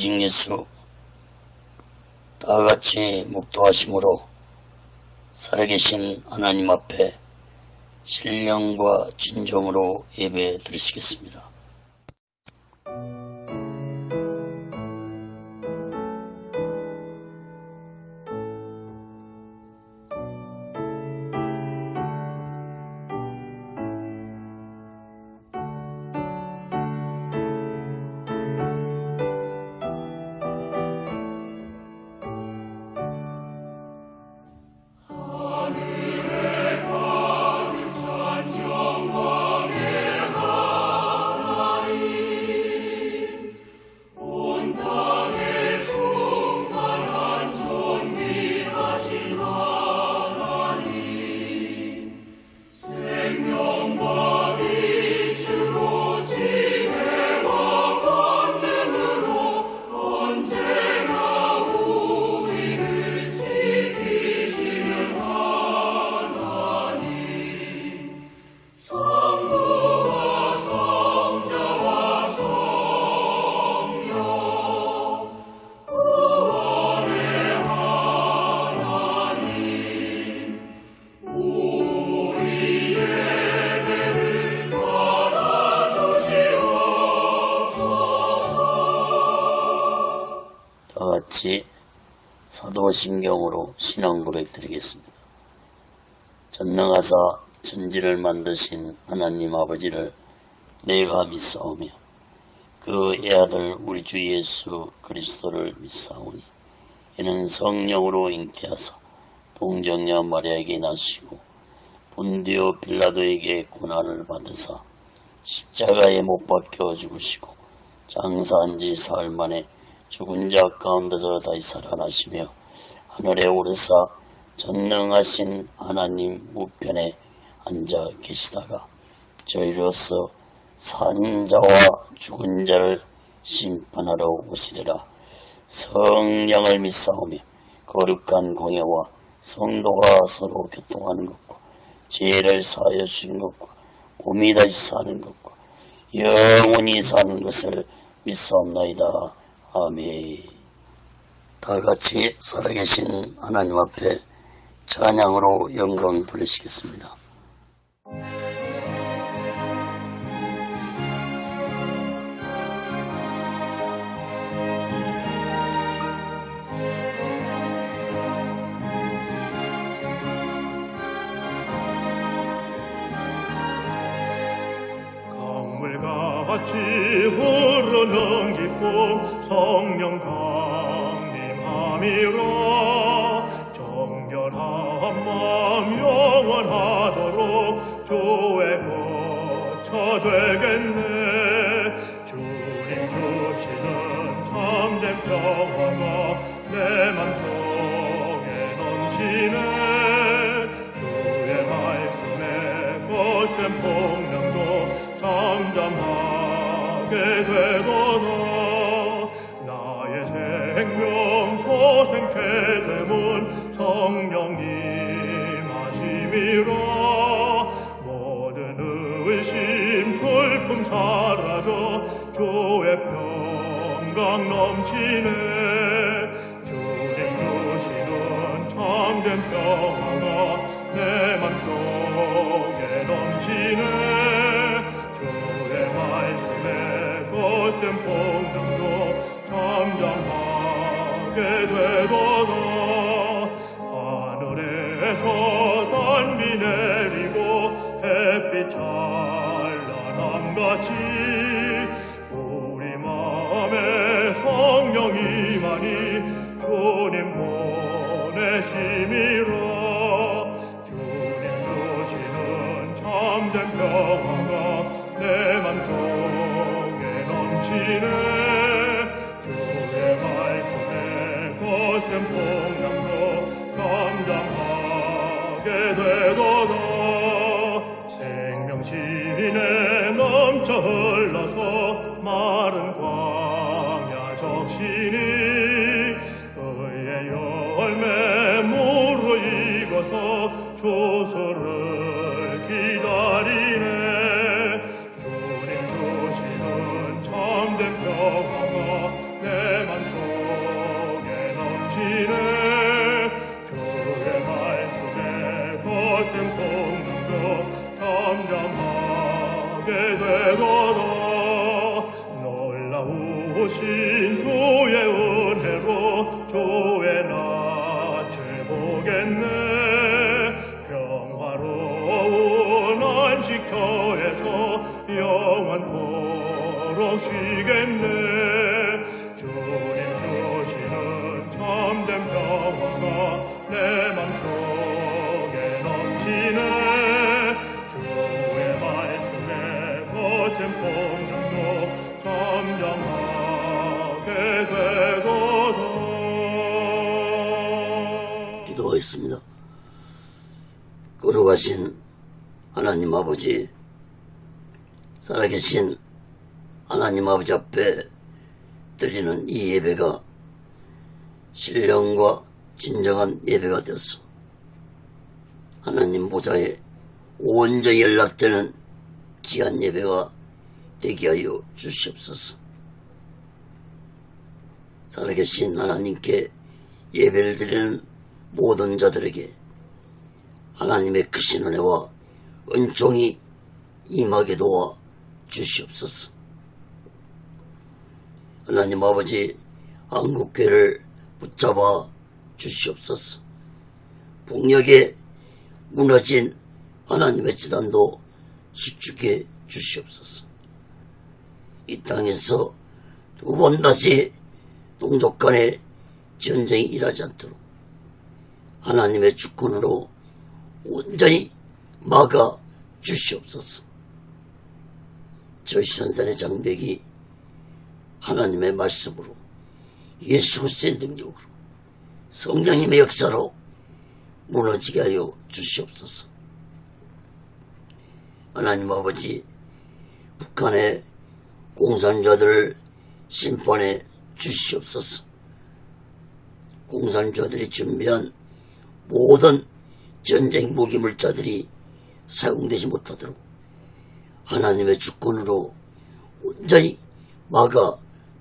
오직 예수 다같이 묵도하심으로 살아계신 하나님 앞에 신령과 진정으로 예배 드리시겠습니다. 다같이 사도신경으로 신앙 고백 드리겠습니다. 전능하사 천지를 만드신 하나님 아버지를 내가 믿사오며 그 애아들 우리 주 예수 그리스도를 믿사오니 이는 성령으로 잉태하사 동정녀 마리아에게 나시고 본디오 빌라도에게 고난을 받으사 십자가에 못 박혀 죽으시고 장사한 지 사흘 만에 죽은 자 가운데서 다시 살아나시며 하늘에 오르사 전능하신 하나님 우편에 앉아 계시다가 저희로서 산 자와 죽은 자를 심판하러 오시리라. 성령을 믿사오며 거룩한 공예와 성도가 서로 교통하는 것과 죄를 사하여 주신 것과 몸이 다시 사는 것과 영원히 사는 것을 믿사옵나이다. 아멘. 다같이 살아계신 하나님 앞에 찬양으로 영광 돌리시겠습니다. 강물같이 흐르는 기쁨 성령 강림함이라. 정결한 마음 영원하도록 주의 거처 되겠네. 주님 주시는 참된 평화가 내 맘속에 넘치네. 주의 말씀에 거센 폭력도 잠잠하게 되도다. 나의 생명 소생케 되문 성령님 하심이라. 모든 의심 슬픔 사라져 주의 평강 넘치네. 주님 주시는 참된 평화가 내 맘속에 넘치네. 주의 말씀에 거센 폭력도 잠잠하게 되도다. 하늘에서 단비 내리고 햇빛 찬란함같이 우리 마음에 성령이만이 주님 보내심이라. 주님 주시는 참된 평화가 내 맘속에 넘치네. 주의 말씀에 거센 폭력도 잠잠하게 되도다. 생명신에 넘쳐 흘러서 마른 광야 적시니 의의 열매 무르익어서 조서를 기다리네. 주님 주시는 참된 평화가 내 맘 넘치네 주의 말씀에 거센 공명도 잠잠하게 되거라 놀라우신 주의 은혜로 주의 낯을 보겠네 평화로운 안식처에서 영원토록 쉬겠네 주님 주시는 참된 평화가 내 맘속에 넘치네 주의 말씀에 거센 폭력도 잠잠하게 되거든 기도하겠습니다. 거룩하신 하나님 아버지, 살아계신 하나님 아버지 앞에 드리는 이 예배가 신령과 진정한 예배가 되었소. 하나님 보좌에 온전히 연락되는 귀한 예배가 되게 하여 주시옵소서. 살아계신 하나님께 예배를 드리는 모든 자들에게 하나님의 크신 은혜와 은총이 임하게 도와 주시옵소서. 하나님 아버지, 한국교회를 붙잡아 주시옵소서. 북녘에 무너진 하나님의 지단도 수축해 주시옵소서. 이 땅에서 두 번 다시 동족 간의 전쟁이 일하지 않도록 하나님의 주권으로 온전히 막아 주시옵소서. 저희 선산의 장벽이 하나님의 말씀으로 예수 그리스도의 능력으로 성령님의 역사로 무너지게 하여 주시옵소서. 하나님 아버지, 북한의 공산자들을 심판해 주시옵소서. 공산자들이 준비한 모든 전쟁 무기 물자들이 사용되지 못하도록 하나님의 주권으로 온전히 막아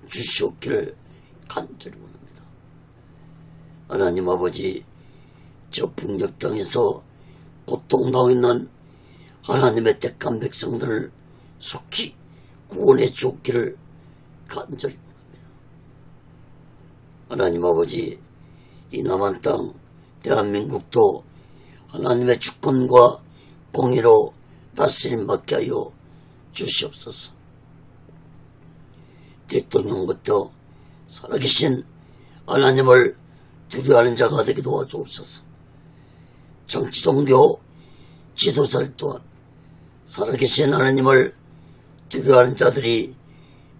주시옵기를 간절히 원합니다. 하나님 아버지, 저 북녘 땅에서 고통당하고 있는 하나님의 택한 백성들을 속히 구원해 주옵기를 간절히 원합니다. 하나님 아버지, 이 남한 땅 대한민국도 하나님의 주권과 공의로 다스림 받게 하여 주시옵소서. 대통령부터 살아계신 하나님을 두려워하는 자가 되게 도와주옵소서. 정치 종교 지도자들 또한 살아계신 하나님을 두려워하는 자들이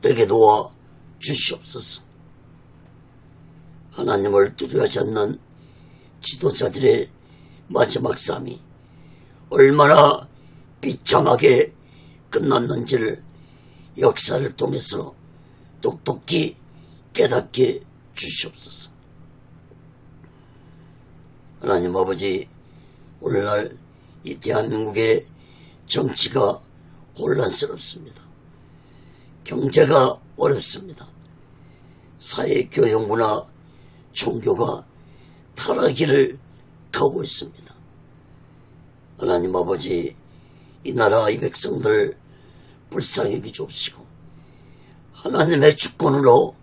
되게 도와 주시옵소서. 하나님을 두려워하지 않는 지도자들의 마지막 삶이 얼마나 비참하게 끝났는지를 역사를 통해서 똑똑히 깨닫게 주시옵소서. 하나님 아버지, 오늘날 이 대한민국의 정치가 혼란스럽습니다. 경제가 어렵습니다. 사회, 교육, 문화, 종교가 타락기를 가고 있습니다. 하나님 아버지, 이 나라 이 백성들 불쌍히 여기주옵시고 하나님의 주권으로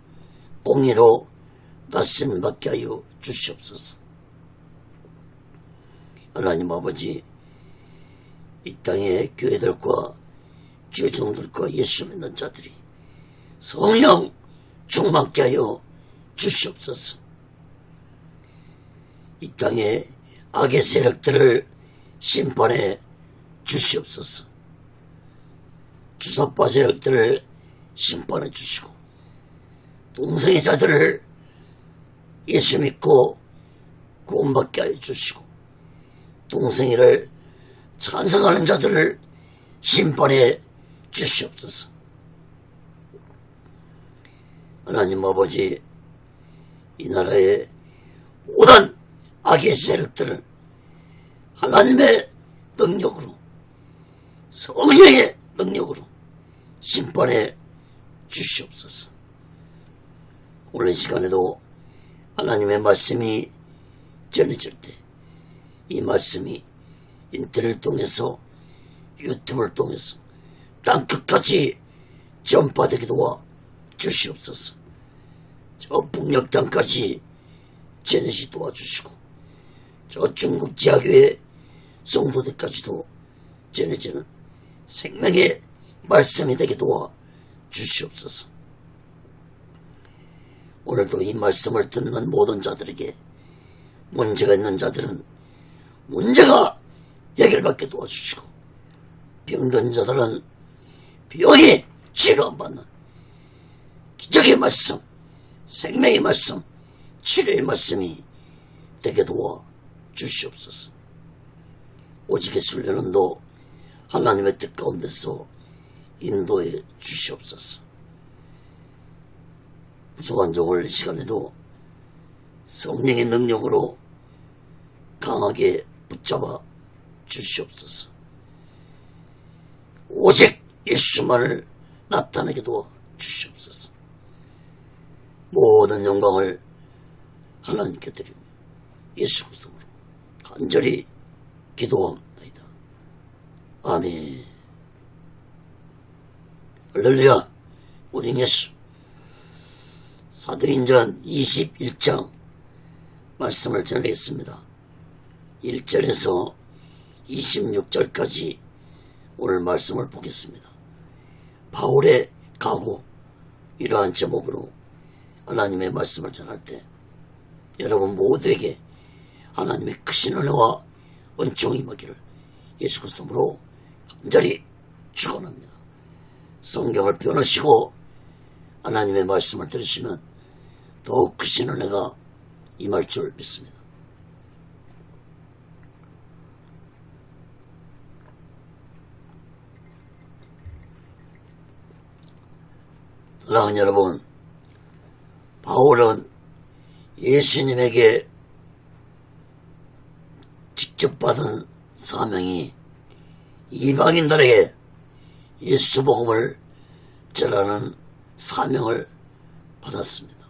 공의로 다스림 받게 하여 주시옵소서. 하나님 아버지, 이 땅의 교회들과 죄종들과 예수 믿는 자들이 성령 충만케 하여 주시옵소서. 이 땅의 악의 세력들을 심판해 주시옵소서. 주사파 세력들을 심판해 주시고 동성애 자들을 예수 믿고 구원받게 하여 주시고 동성애를 찬성하는 자들을 심판해 주시옵소서. 하나님 아버지, 이 나라의 모든 악의 세력들을 하나님의 능력으로, 성령의 능력으로 심판해 주시옵소서. 오늘 시간에도 하나님의 말씀이 전해질 때 이 말씀이 인터넷을 통해서 유튜브를 통해서 땅끝까지 전파되게 도와 주시옵소서. 저 북녘 땅까지 전해지 도와주시고 저 중국 지하교회 성도들까지도 전해지는 생명의 말씀이 되게 도와 주시옵소서. 오늘도 이 말씀을 듣는 모든 자들에게 문제가 있는 자들은 문제가 해결받게 도와주시고 병든 자들은 병이 치료 안 받는 기적의 말씀, 생명의 말씀, 치료의 말씀이 되게 도와 주시옵소서. 오직의 순례는도 하나님의 뜻 가운데서 인도해 주시옵소서. 부족한 종을 이 시간에도 성령의 능력으로 강하게 붙잡아 주시옵소서. 오직 예수만을 나타내게 도와 주시옵소서. 모든 영광을 하나님께 드리며 예수 그리스도로 간절히 기도합니다. 아멘. 할렐루야. 우리 예수. 사도행전 21장 말씀을 전하겠습니다. 1절에서 26절까지 오늘 말씀을 보겠습니다. 바울의 각오, 이러한 제목으로 하나님의 말씀을 전할 때 여러분 모두에게 하나님의 크신 은혜와 은총이 임하기를 예수 그리스도로 간절히 축원합니다. 성경을 펴놓으시고 하나님의 말씀을 들으시면 더욱 크신 은혜가 임할 줄 믿습니다. 사랑하는 여러분, 바울은 예수님에게 직접 받은 사명이 이방인들에게 예수 복음을 전하는 사명을 받았습니다.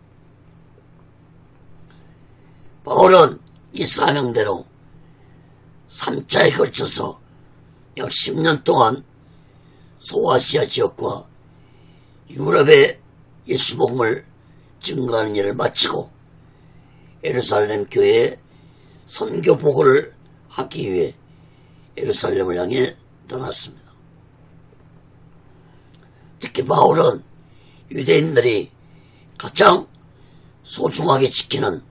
바울은 이 사명대로 3차에 걸쳐서 약 10년 동안 소아시아 지역과 유럽의 예수 복음을 증거하는 일을 마치고 예루살렘 교회에 선교 보고를 하기 위해 예루살렘을 향해 떠났습니다. 특히 바울은 유대인들이 가장 소중하게 지키는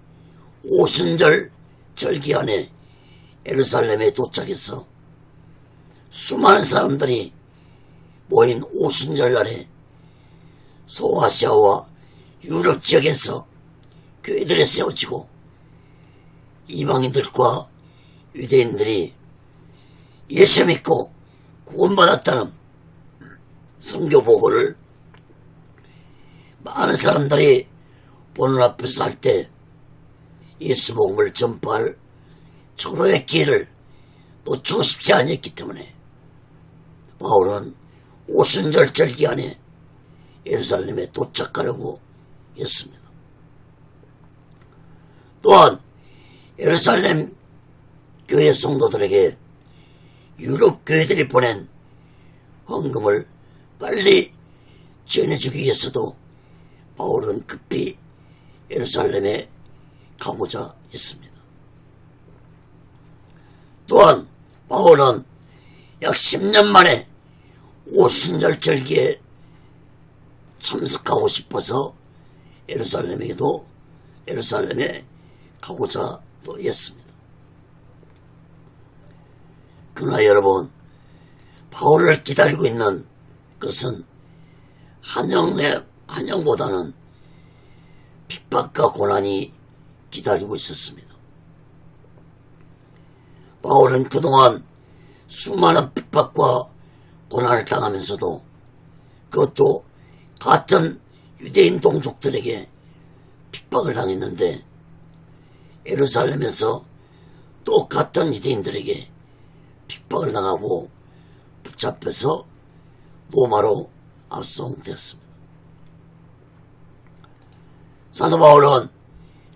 오순절 절기안에 예루살렘에 도착해서 수많은 사람들이 모인 오순절 날에 소아시아와 유럽 지역에서 교회들이 세워지고 이방인들과 유대인들이 예수 믿고 구원받았다는 선교 보고를 많은 사람들이 보는 앞에서 할 때 예수 복음을 전파할 초로의 기회를 놓치고 싶지 않았기 때문에 바울은 오순절 절기안에 예루살렘에 도착하려고 했습니다. 또한 예루살렘 교회 성도들에게 유럽 교회들이 보낸 헌금을 빨리 전해주기 위해서도 바울은 급히 예루살렘에 가고자 했습니다. 또한 바울은 약 10년 만에 오순절 절기에 참석하고 싶어서 예루살렘에 가고자 또 했습니다. 그러나 여러분, 바울을 기다리고 있는 것은 한영보다는 핍박과 고난이 기다리고 있었습니다. 바울은 그동안 수많은 핍박과 고난을 당하면서도 그것도 같은 유대인 동족들에게 핍박을 당했는데 예루살렘에서 또 같은 유대인들에게 핍박을 당하고 붙잡혀서 로마로 압송되었습니다. 사도 바울은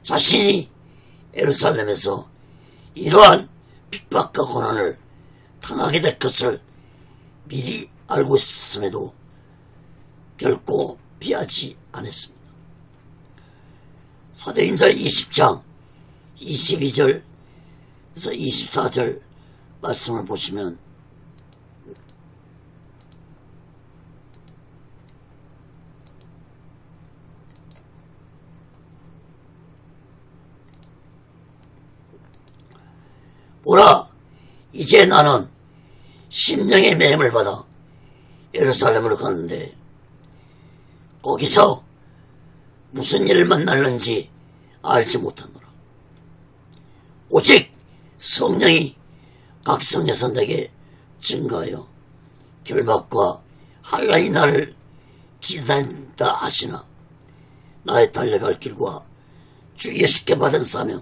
자신이 예루살렘에서 이러한 핍박과 고난을 당하게 될 것을 미리 알고 있었음에도 결코 피하지 않았습니다. 사도행전 20장 22절에서 24절 말씀을 보시면 보라, 이제 나는 심령의 매임을 받아 예루살렘으로 가는데 거기서 무슨 일을 만날는지 알지 못하노라. 오직 성령이 각 성에서 내게 증거하여 결박과 한란이 나를 기다린다 하시나 나의 달려갈 길과 주 예수께 받은 사명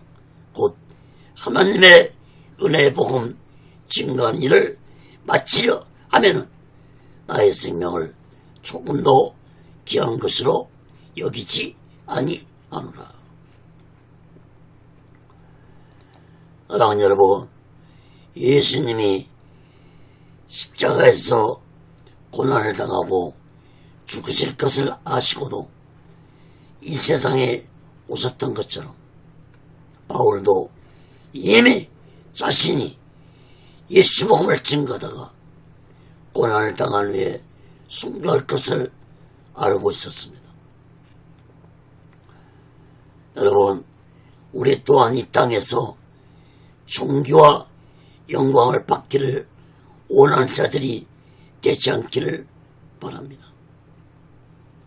곧 하나님의 은혜의 복음 증거하는 일을 마치려 하면은 나의 생명을 조금도 귀한 것으로 여기지 아니하노라. 사랑하는 여러분, 예수님이 십자가에서 고난을 당하고 죽으실 것을 아시고도 이 세상에 오셨던 것처럼 바울도 이미 자신이 예수 복음을 증거하다가 고난을 당한 후에 순교할 것을 알고 있었습니다. 여러분, 우리 또한 이 땅에서 존귀와 영광을 받기를 원하는 자들이 되지 않기를 바랍니다.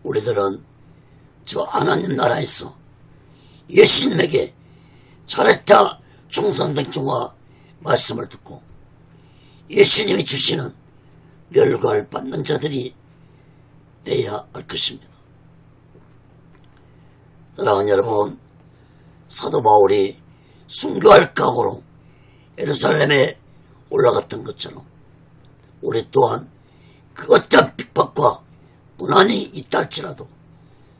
우리들은 저 하나님 나라에서 예수님에게 잘했다 충성된 종아 말씀을 듣고 예수님이 주시는 멸관을 받는 자들이 되어야 할 것입니다. 사랑하는 여러분, 사도 바울이 순교할 각오로 예루살렘에 올라갔던 것처럼 우리 또한 그 어떤 핍박과 고난이 있다 할지라도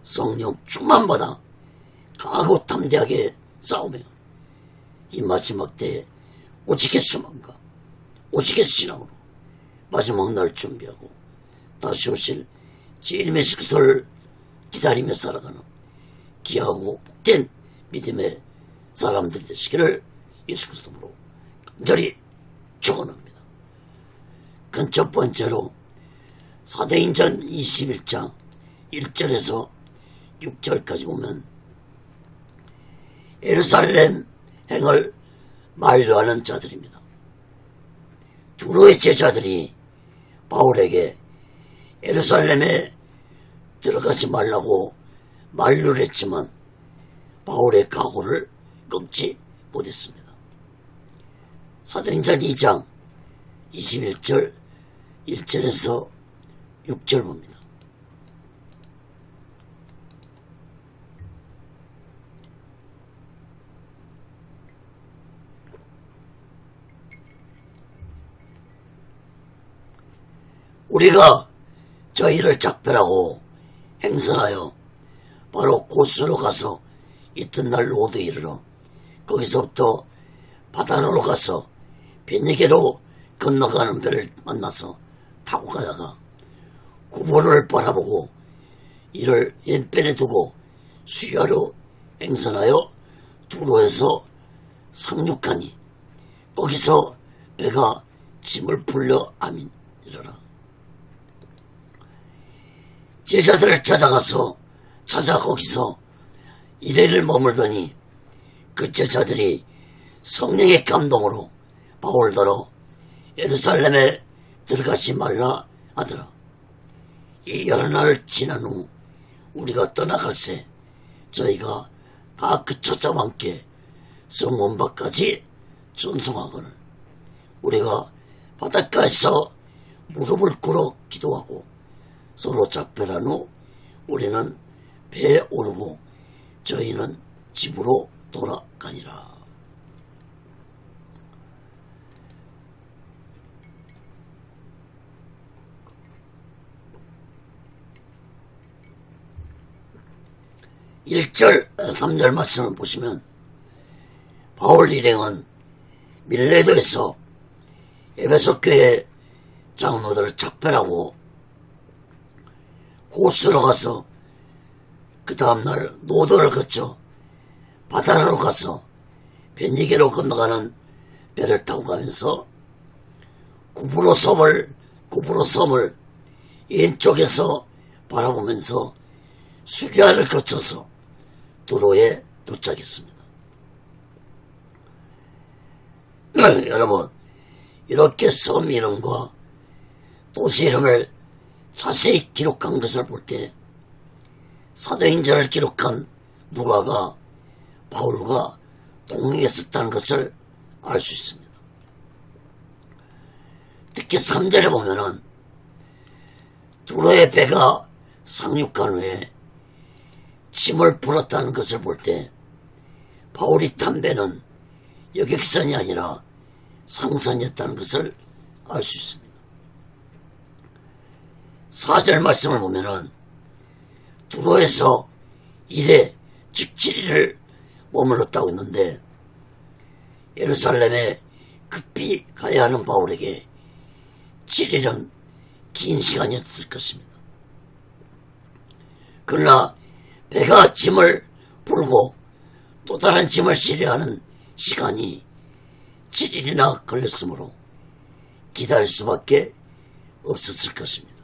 성령 충만 받아 강하고 담대하게 싸우며 이 마지막 때에 오직의 소망과 오직의 신앙으로 마지막 날 준비하고 다시 오실 주님 예수 그리스도를 기다리며 살아가는 귀하고 복된 믿음의 사람들이 되시기를 예수 그리스도로 간절히 축원합니다. 그 첫 번째로 사도행전 21장 1절에서 6절까지 보면 예루살렘 행을 만류하는 자들입니다. 두로의 제자들이 바울에게 예루살렘에 들어가지 말라고 만류를 했지만 바울의 각오를 꺾지 못했습니다. 사도행전 2장 21절 1절에서 6절 봅니다. 우리가 저희를 작별하고 행선하여 바로 고스로 가서 이튿날 로드에 이르러 거기서부터 바다로로 가서 베니게로 건너가는 배를 만나서 타고 가다가 구보를 바라보고 이를 왼편에 두고 수야로 행선하여 두로에서 상륙하니 거기서 배가 짐을 풀려 아민 이르라. 제자들을 찾아 거기서 이래를 머물더니 그 제자들이 성령의 감동으로 바울더러 예루살렘에 들어가지 말라 하더라. 이 여러 날 지난 후 우리가 떠나갈새 저희가 다 그 처자와 함께 성문 밖까지 전송하거늘 우리가 바닷가에서 무릎을 꿇어 기도하고 서로 작별한 후 우리는 배에 오르고 저희는 집으로 돌아가니라. 1절, 3절 말씀을 보시면 바울 일행은 밀레도에서 에베소 교회 장로들을 작별하고 고스로 가서 그 다음날 노도를 거쳐 바다로 가서 베니게로 건너가는 배를 타고 가면서 구브로 섬을 왼쪽에서 바라보면서 수리아를 거쳐서 두로에 도착했습니다. 여러분, 이렇게 섬 이름과 도시 이름을 자세히 기록한 것을 볼 때 사도행전을 기록한 누가가 바울과 동행했었다는 것을 알 수 있습니다. 특히 3절에 보면은 두로의 배가 상륙한 후에 짐을 풀었다는 것을 볼 때 바울이 탄 배는 여객선이 아니라 상선이었다는 것을 알 수 있습니다. 4절 말씀을 보면은 두로에서 1회 즉 7일을 머물렀다고 했는데 예루살렘에 급히 가야 하는 바울에게 7일은 긴 시간이었을 것입니다. 그러나 배가 짐을 풀고 또 다른 짐을 실어야 하는 시간이 7일이나 걸렸으므로 기다릴 수밖에 없었을 것입니다.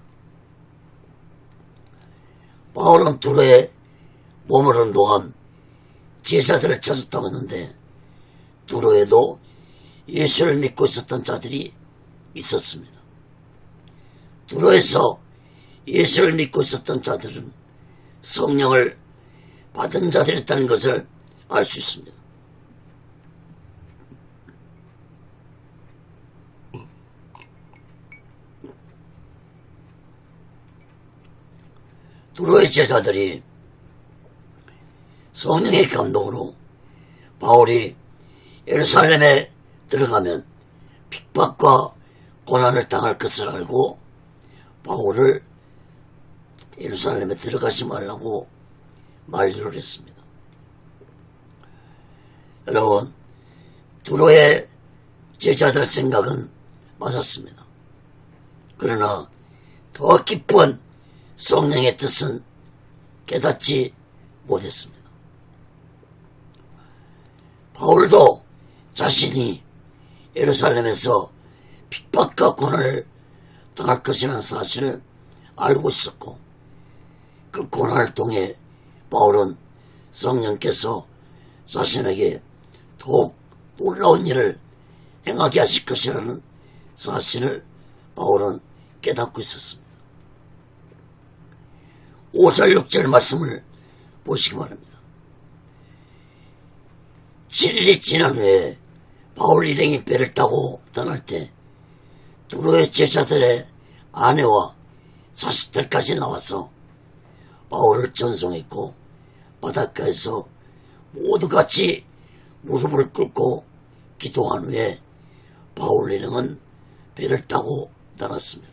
바울은 두로에 머무르는 동안 제자들을 찾았다고 했는데 두로에도 예수를 믿고 있었던 자들이 있었습니다. 두로에서 예수를 믿고 있었던 자들은 성령을 받은 자들이었다는 것을 알 수 있습니다. 두로의 제자들이 성령의 감동으로 바울이 예루살렘에 들어가면 핍박과 고난을 당할 것을 알고 바울을 예루살렘에 들어가지 말라고 만류를 했습니다. 여러분, 두로의 제자들 생각은 맞았습니다. 그러나 더 깊은 성령의 뜻은 깨닫지 못했습니다. 바울도 자신이 예루살렘에서 핍박과 고난을 당할 것이라는 사실을 알고 있었고 그 고난을 통해 바울은 성령께서 자신에게 더욱 놀라운 일을 행하게 하실 것이라는 사실을 바울은 깨닫고 있었습니다. 5절 6절 말씀을 보시기 바랍니다. 7일이 지난 후에 바울 일행이 배를 타고 떠날 때 두로의 제자들의 아내와 자식들까지 나와서 바울을 전송했고 바닷가에서 모두 같이 무릎을 꿇고 기도한 후에 바울 일행은 배를 타고 떠났습니다.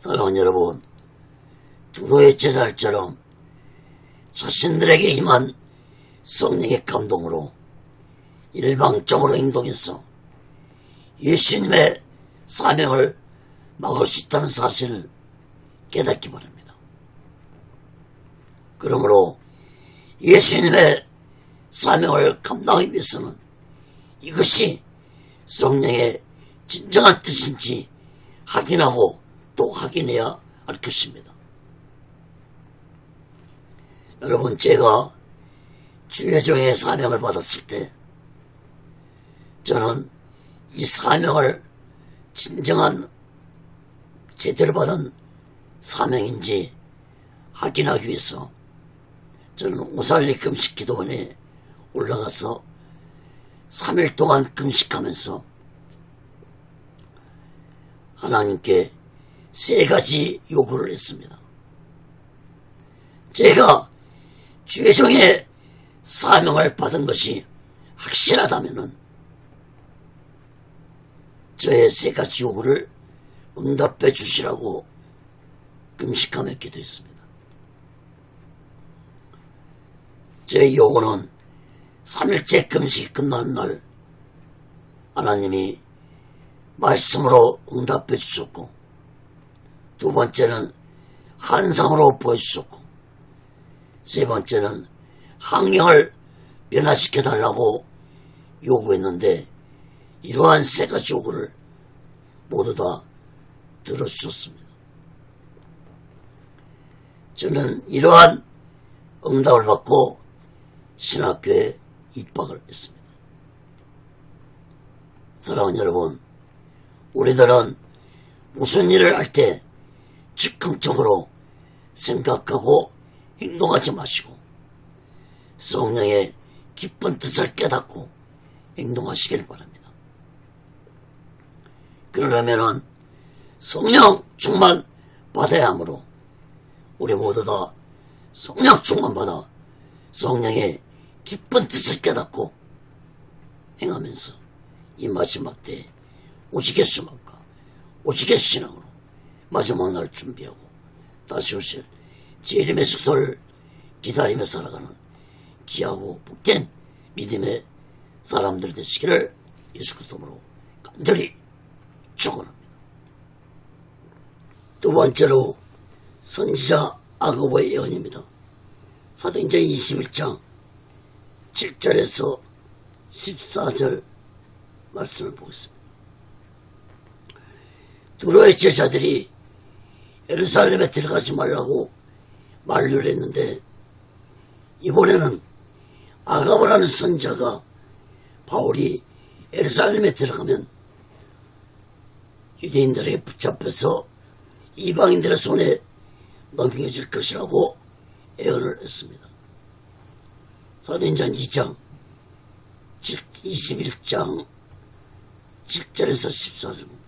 사랑하는 여러분, 두로의 제자들처럼 자신들에게 임한 성령의 감동으로 일방적으로 행동해서 예수님의 사명을 막을 수 있다는 사실을 깨닫기 바랍니다. 그러므로 예수님의 사명을 감당하기 위해서는 이것이 성령의 진정한 뜻인지 확인하고 또 확인해야 할 것입니다. 여러분, 제가 주회종의 사명을 받았을 때 저는 이 사명을 진정한 제대로 받은 사명인지 확인하기 위해서 저는 오살리 금식 기도원에 올라가서 3일 동안 금식하면서 하나님께 3가지 요구를 했습니다. 제가 주의종의 사명을 받은 것이 확실하다면 저의 3가지 요구를 응답해 주시라고 금식하며 기도했습니다. 제 요구는 3일째 금식이 끝나는 날 하나님이 말씀으로 응답해 주셨고, 두 번째는 환상으로 보여주셨고, 세 번째는 환경을 변화시켜 달라고 요구했는데, 이러한 세 가지 요구를 모두 다 들어주셨습니다. 저는 이러한 응답을 받고 신학교에 입학을 했습니다. 사랑하는 여러분, 우리들은 무슨 일을 할 때 즉흥적으로 생각하고 행동하지 마시고 성령의 깊은 뜻을 깨닫고 행동하시길 바랍니다. 그러려면 성령 충만 받아야 하므로 우리 모두 다 성령 충만 받아 성령의 깊은 뜻을 깨닫고 행하면서 이 마지막 때에 오직의 수만과 오직의 신앙으로 마지막 날 준비하고 다시 오실 재림의 숙소를 기다리며 살아가는 귀하고 복된 믿음의 사람들 되시기를 예수 그리스도로 간절히 축원합니다. 두 번째로 선지자 아고보의 예언입니다. 사도행전 21장 7절에서 14절 말씀을 보겠습니다. 두로의 제자들이 예루살렘에 들어가지 말라고 만류를 했는데, 이번에는 아가보라는 선지자가 바울이 예루살렘에 들어가면 유대인들에게 붙잡혀서 이방인들의 손에 넘겨질 것이라고 예언을 했습니다. 사도행전 2장 21장 7절에서 14절입니다.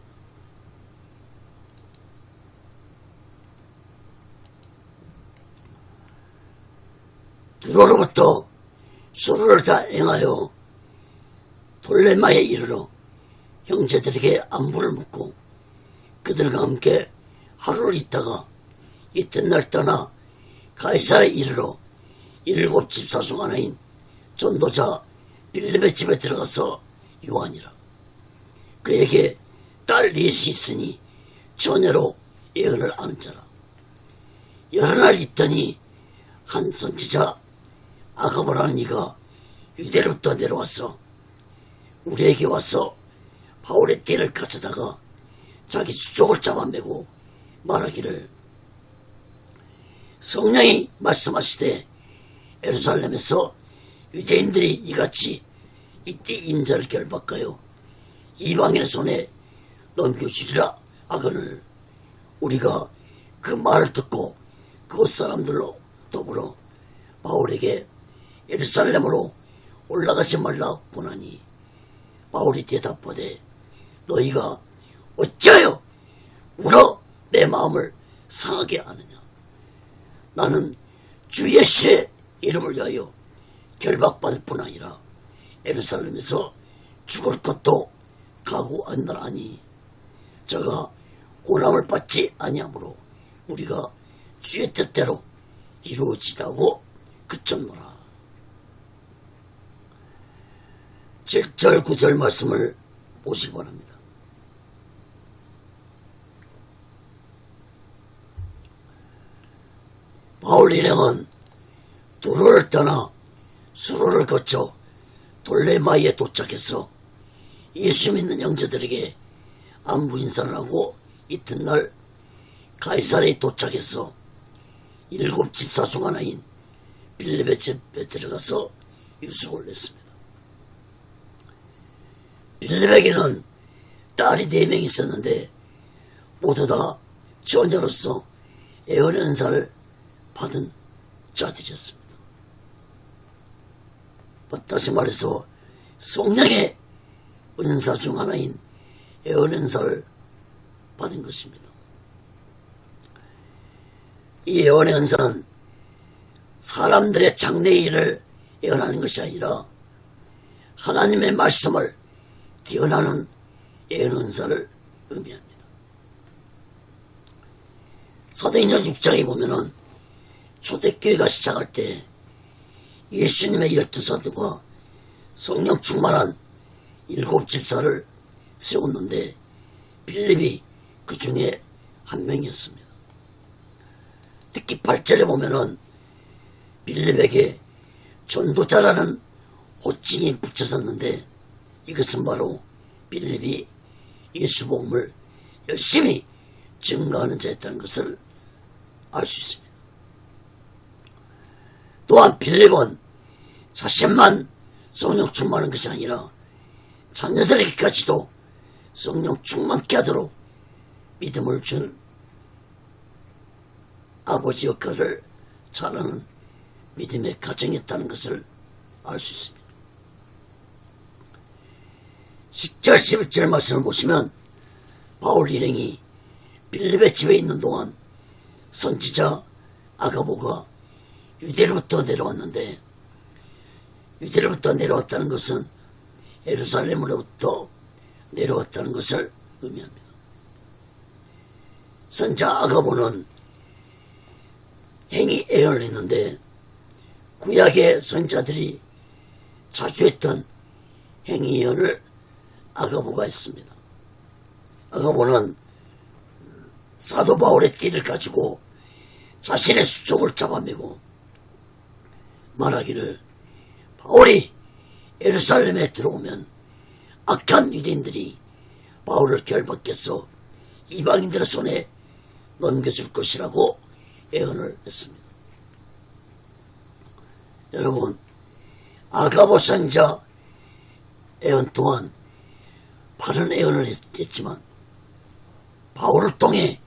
두로로부터 수로를 다 행하여 돌레마에 이르러 형제들에게 안부를 묻고 그들과 함께 하루를 있다가 이튿날 떠나 가이사라에 이르러 7 집사 중 하나인 전도자 빌립의 집에 들어가서 유하니라. 그에게 딸 넷이 있으니 처녀로 예언을 아는 자라. 여러 날 있더니 한 선지자 아가보라는 이가 유대로부터 내려와서 우리에게 와서 바울의 띠를 가져다가 자기 수족을 잡아매고 말하기를, 성령이 말씀하시되 예루살렘에서 유대인들이 이같이 이띠 임자를 결박하여 이방인의 손에 넘겨주리라 하거늘, 우리가 그 말을 듣고 그곳 사람들로 더불어 바울에게 예루살렘으로 올라가지 말라 보나니, 바울이 대답하되 너희가 어찌하여 울어 내 마음을 상하게 하느냐. 나는 주 예수의 이름을 위하여 결박받을 뿐 아니라 예루살렘에서 죽을 것도 각오한다하니, 저가 고난을 받지 아니하므로 우리가 주의 뜻대로 이루어지다고 그쳤노라. 7절 9절 말씀을 보시기 바랍니다. 바울 일행은 두로를 떠나 수로를 거쳐 돌레마이에 도착해서 예수 믿는 형제들에게 안부 인사를 하고 이튿날 가이사라에 도착해서 7 집사 중 하나인 빌립의 집에 들어가서 유숙을 했습니다. 빌립에게는 딸이 4명 있었는데 모두 다 처녀로서 예언의 은사를 받은 자들이었습니다. 다시 말해서 성령의 은사 중 하나인 예언의 은사를 받은 것입니다. 이 예언의 은사는 사람들의 장래의 일을 예언하는 것이 아니라 하나님의 말씀을 기원하는 예언의 은사를 의미합니다. 사도행전 6장에 보면은 초대교회가 시작할 때 예수님의 12사도가 성령 충만한 7집사를 세웠는데 빌립이 그 중에 한 명이었습니다. 특히 8절에 보면은 빌립에게 전도자라는 호칭이 붙여졌는데 이것은 바로 빌립이 예수 복음을 열심히 증거하는 자였다는 것을 알 수 있습니다. 또한 빌립은 자신만 성령 충만한 것이 아니라 자녀들에게까지도 성령 충만케 하도록 믿음을 준 아버지 역할을 잘하는 믿음의 가정이었다는 것을 알 수 있습니다. 10절 11절 말씀을 보시면 바울 일행이 빌립의 집에 있는 동안 선지자 아가보가 유대로부터 내려왔는데, 유대로부터 내려왔다는 것은 예루살렘으로부터 내려왔다는 것을 의미합니다. 선지자 아가보는 행위 예언을 했는데 구약의 선지자들이 자주 했던 행위 예언을 아가보가 했습니다. 아가보는 사도 바울의 띠를 가지고 자신의 수족을 잡아매고 말하기를 바울이 예루살렘에 들어오면 악한 유대인들이 바울을 결박해서 이방인들의 손에 넘겨줄 것이라고 예언을 했습니다. 여러분, 아가보 선지자 예언 또한 바른 예언을 했지만 바울을 통해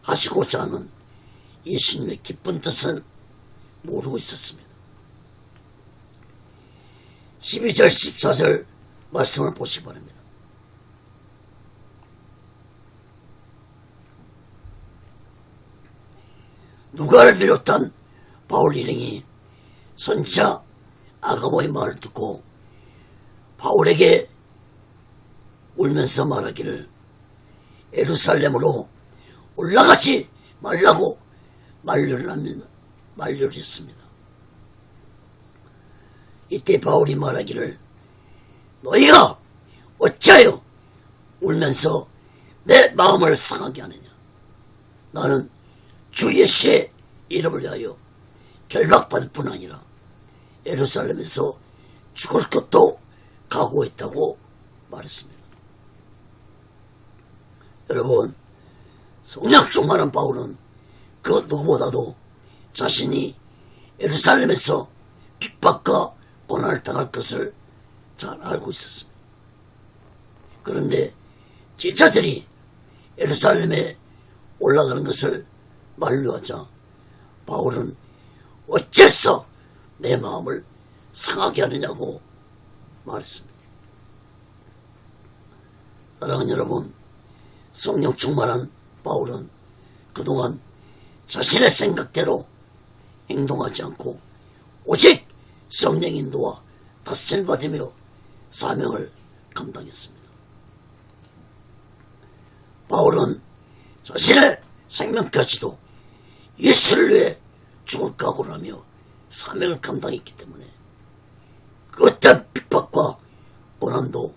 하시고자 하는 예수님의 기쁜 뜻은 모르고 있었습니다. 12절 14절 말씀을 보시기 바랍니다. 누가를 비롯한 바울 일행이 선지자 아가보의 말을 듣고 바울에게 울면서 말하기를 예루살렘으로 올라가지 말라고 만류를 했습니다. 이때 바울이 말하기를 너희가 어찌하여 울면서 내 마음을 상하게 하느냐. 나는 주 예수의 이름을 위하여 결박받을 뿐 아니라 예루살렘에서 죽을 것도 각오했다고 말했습니다. 여러분, 성령 충만한 바울은 그 누구보다도 자신이 예루살렘에서 핍박과 고난을 당할 것을 잘 알고 있었습니다. 그런데 제자들이 예루살렘에 올라가는 것을 만류하자 바울은 어째서 내 마음을 상하게 하느냐고 말했습니다. 사랑하는 여러분, 성령 충만한 바울은 그동안 자신의 생각대로 행동하지 않고 오직 성령 인도와 다스림을 받으며 사명을 감당했습니다. 바울은 자신의 생명까지도 예수를 위해 죽을 각오를 하며 사명을 감당했기 때문에 그 어떤 핍박과 고난도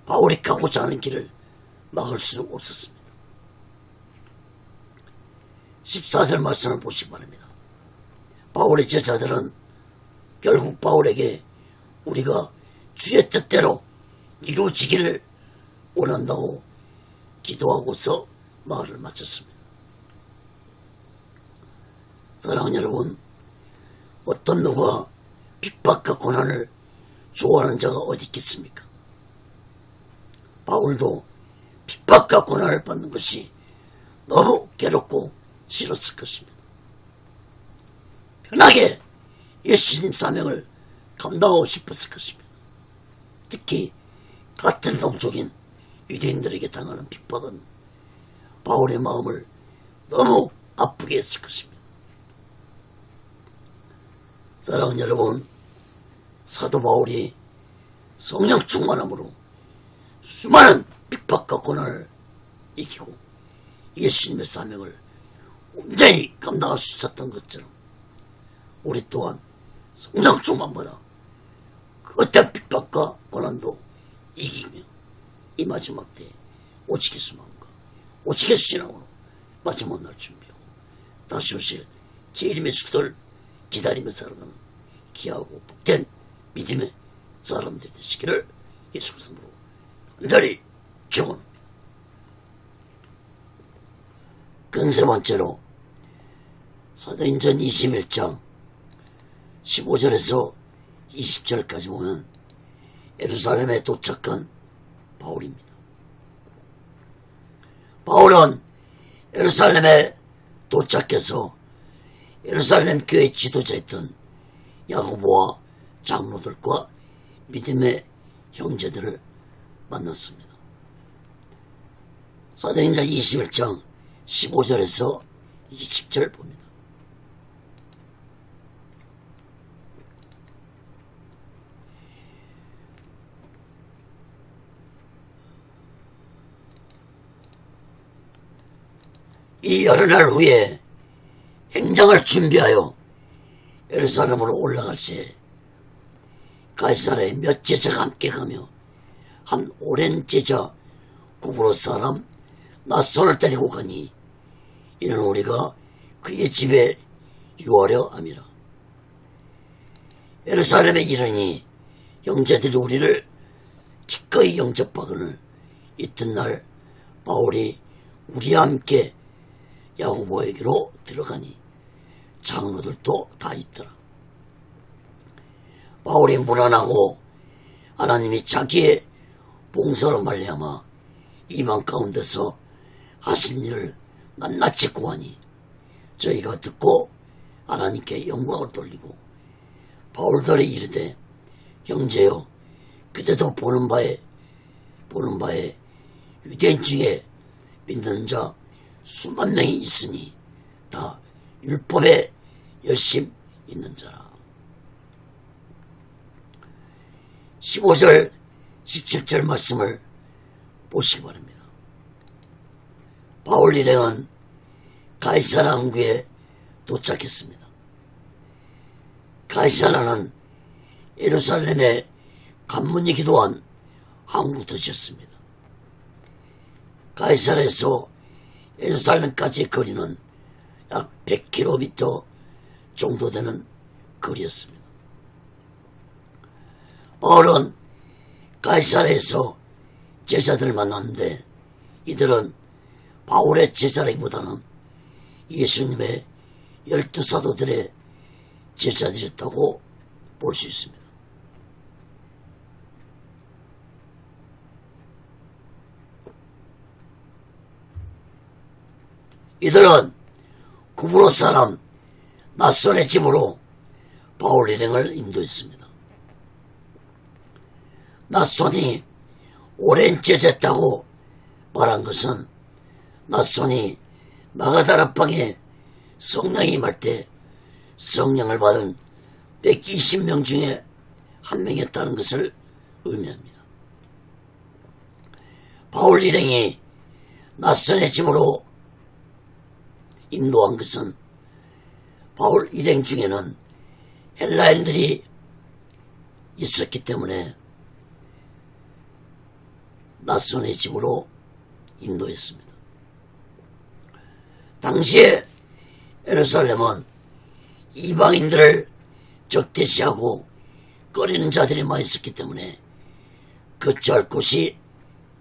바울이 가고자 하는 길을 막을 수 없었습니다. 14절 말씀을 보시기 바랍니다. 바울의 제자들은 결국 바울에게 우리가 주의 뜻대로 이루어지기를 원한다고 기도하고서 말을 마쳤습니다. 사랑하는 여러분, 어떤 누가 핍박과 고난을 좋아하는 자가 어디 있겠습니까? 바울도 핍박과 고난을 받는 것이 너무 괴롭고 싫었을 것입니다. 편하게 예수님 사명을 감당하고 싶었을 것입니다. 특히 같은 동족인 유대인들에게 당하는 핍박은 바울의 마음을 너무 아프게 했을 것입니다. 사랑하는 여러분, 사도 바울이 성령 충만함으로 수많은 핍박과 고난을 이기고 예수님의 사명을 온전히 감당할 수 있었던 것처럼 우리 또한 성령 충만받아 그 어떤 핍박과 고난도 이기며 이 마지막 때에 오직 예수만과 오직 예수 신앙으로 마지막 날 준비하고 다시 오실 제 이름의 숙소를 기다리며 살아가는 귀하고 복된 믿음의 사람들이 되시기를 예수 그리스도로 간절히 축원합니다. 세 번째로 사도행전 21장 15절에서 20절까지 보면 예루살렘에 도착한 바울입니다. 바울은 예루살렘에 도착해서 예루살렘 교회 지도자였던 야고보와 장로들과 믿음의 형제들을 만났습니다. 사도행전 21장 15절에서 20절 봅니다. 이 여러 날 후에 행장을 준비하여 예루살렘으로 올라갈 새 가이사랴에 몇 제자가 함께 가며 한 오랜 제자 구브로 사람 낫손을 데리고 가니 이는 우리가 그의 집에 유하려 함이라. 예루살렘에 이르니 형제들이 우리를 기꺼이 영접하거늘 이튿날 바울이 우리와 함께 야고보에게로 들어가니 장로들도 다 있더라. 바울이 무난하고 하나님이 자기의 봉사로 말미암아 이방 가운데서 하신 일을 낱낱이 구하니 저희가 듣고 하나님께 영광을 돌리고 바울들이 이르되 형제여 그대도 보는 바에 유대인 중에 믿는 자 수만 명이 있으니 다 율법에 열심 있는 자라. 15절 17절 말씀을 보시기 바랍니다. 바울 일행은 가이사랴 항구에 도착했습니다. 가이사랴는 예루살렘의 관문이기도 한 항구 도시였습니다. 가이사랴에서 예루살렘까지의 거리는 약 100km 정도 되는 거리였습니다. 바울은 가이사랴에서 제자들을 만났는데 이들은 바울의 제자라기보다는 예수님의 12사도들의 제자들이었다고 볼 수 있습니다. 이들은 구브로 사람 낫손의 집으로 바울 일행을 인도했습니다. 낫손이 오랜 제자였다고 말한 것은 낫손이 마가다라방에 성령이 임할 때 성령을 받은 120명 중에 한 명이었다는 것을 의미합니다. 바울 일행이 낫손의 집으로 인도한 것은 바울 일행 중에는 헬라인들이 있었기 때문에 낫손의 집으로 인도했습니다. 당시에 예루살렘은 이방인들을 적대시하고 꺼리는 자들이 많이 있었기 때문에 거처할 곳이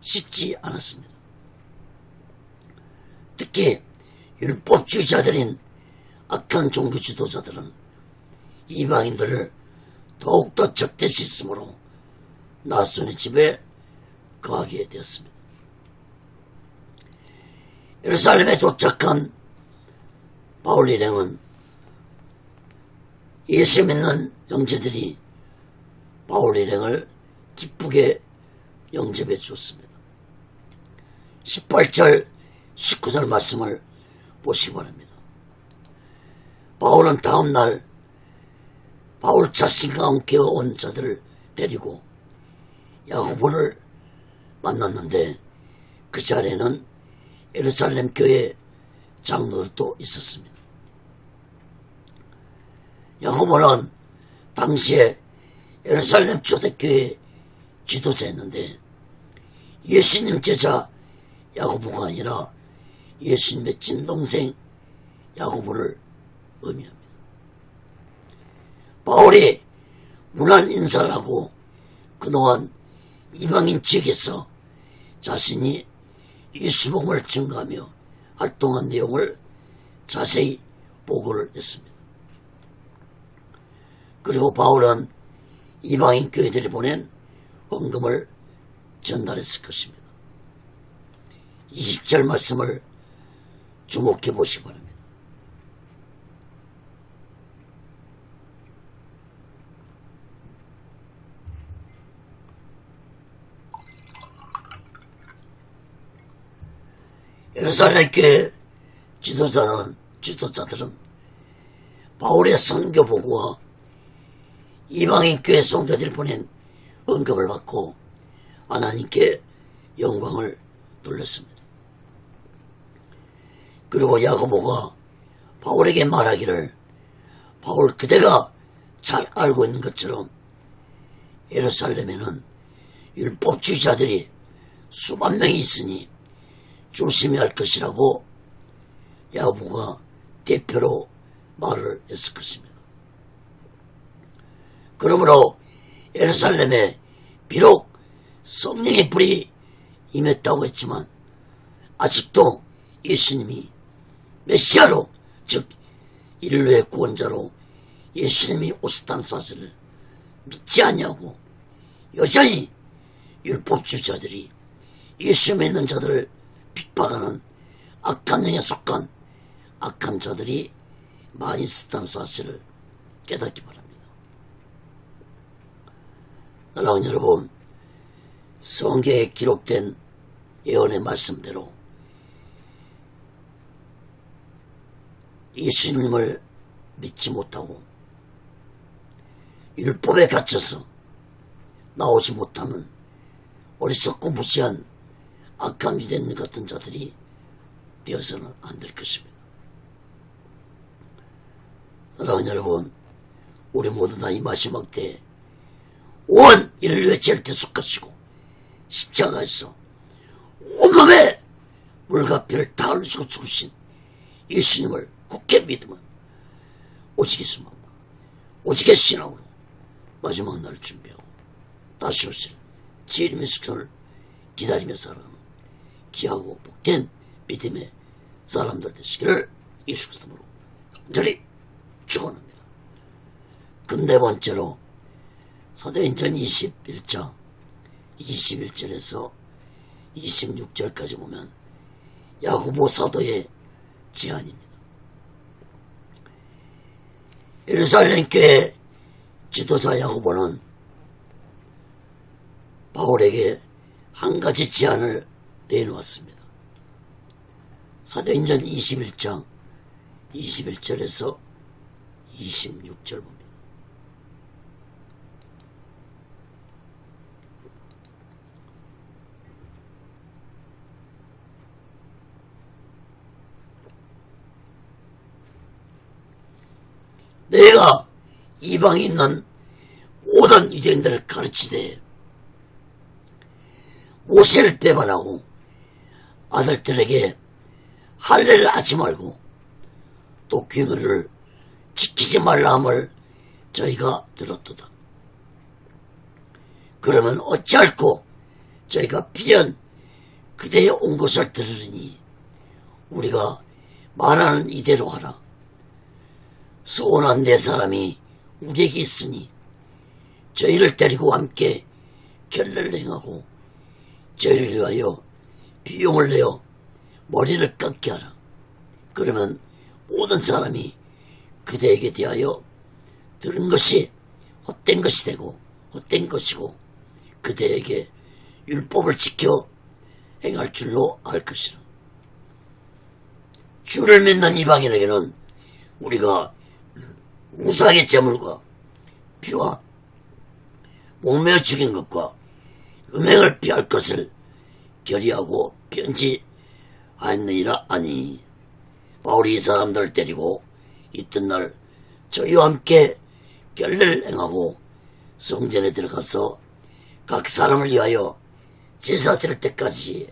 쉽지 않았습니다. 특히 율법주의자들인 악한 종교 지도자들은 이방인들을 더욱더 적대시했으므로 낫손의 집에 거하게 되었습니다. 예루살렘에 도착한 바울 일행은 예수 믿는 형제들이 바울 일행을 기쁘게 영접해 주었습니다. 18절 19절 말씀을 보시기 바랍니다. 바울은 다음날 바울 자신과 함께 온 자들을 데리고 야고보를 만났는데 그 자리에는 예루살렘 교회 장로도 있었습니다. 야고보는 당시에 예루살렘 초대교회 지도자였는데 예수님 제자 야고보가 아니라 예수님의 친동생 야고보를 의미합니다. 바울이 문안 인사를 하고 그동안 이방인 지역에서 자신이 예수복음을 증거하며 활동한 내용을 자세히 보고를 했습니다. 그리고 바울은 이방인 교회들이 보낸 헌금을 전달했을 것입니다. 20절 말씀을 주목해 보시기 바랍니다. 예루살렘 교회 지도자들은 바울의 선교 보고와 이방인 교회 성도들이 보낸 헌금을 받고 하나님께 영광을 돌렸습니다. 그리고 야고보가 바울에게 말하기를 바울 그대가 잘 알고 있는 것처럼 예루살렘에는 율법주의자들이 수만 명이 있으니 조심해야 할 것이라고 야고보가 대표로 말을 했을 것입니다. 그러므로 예루살렘에 비록 성령의 불이 임했다고 했지만 아직도 예수님이 메시아로, 즉 인류의 구원자로 예수님이 오셨다는 사실을 믿지 아니하고 여전히 율법주의자들이 예수 믿는 자들을 핍박하는 악한 영에 속한 악한 자들이 많이 있었다는 사실을 깨닫기 바랍니다. 사랑하는 여러분, 성경에 기록된 예언의 말씀대로 예수님을 믿지 못하고 율법에 갇혀서 나오지 못하는 어리석고 무시한 악한 유대인 같은 자들이 되어서는 안 될 것입니다. 사랑하는 여러분, 우리 모두 다 이 마지막 때에 온 인류의 죄를 대속하시고 십자가에서 온몸에 물과 피를 다 흘리시고 죽으신 예수님을 굳게 믿으면 오직의 소망과 오직의 신앙으로 마지막 날을 준비하고 다시 오실 주님의 숙소를 기다리며 살아가는 귀하고 복된 믿음의 사람들 되시기를 예수 그리스도로 간절히 축원합니다. 근대 번째로 사도행전 21장 21절에서 26절까지 보면 야고보 사도의 제안입니다. 예루살렘 교회 지도자 야고보는 바울에게 한 가지 제안을 내놓았습니다. 사도행전 21장 21절에서 26절 봅니다. 내가 이방에 있는 모든 유대인들을 가르치되 모세를 배반하고 아들들에게 할례를 하지 말고 또 규례를 지키지 말라 함을 저희가 들었도다. 그러면 어찌할꼬 저희가 필연 그대의 온 것을 들으니 우리가 말하는 이대로 하라. 소원한 네 사람이 우리에게 있으니 저희를 데리고 함께 결례를 행하고 저희를 위하여 비용을 내어 머리를 깎게 하라. 그러면 모든 사람이 그대에게 대하여 들은 것이 헛된 것이 되고 헛된 것이고 그대에게 율법을 지켜 행할 줄로 알 것이라. 주를 믿는 이방인에게는 우리가 우상의 제물과 피와 목매어 죽인 것과 음행을 피할 것을 결의하고 편지하였느니라. 아니 바울이 이 사람들을 데리고 이튿날 저희와 함께 결례를 행하고 성전에 들어가서 각 사람을 위하여 제사 드릴 때까지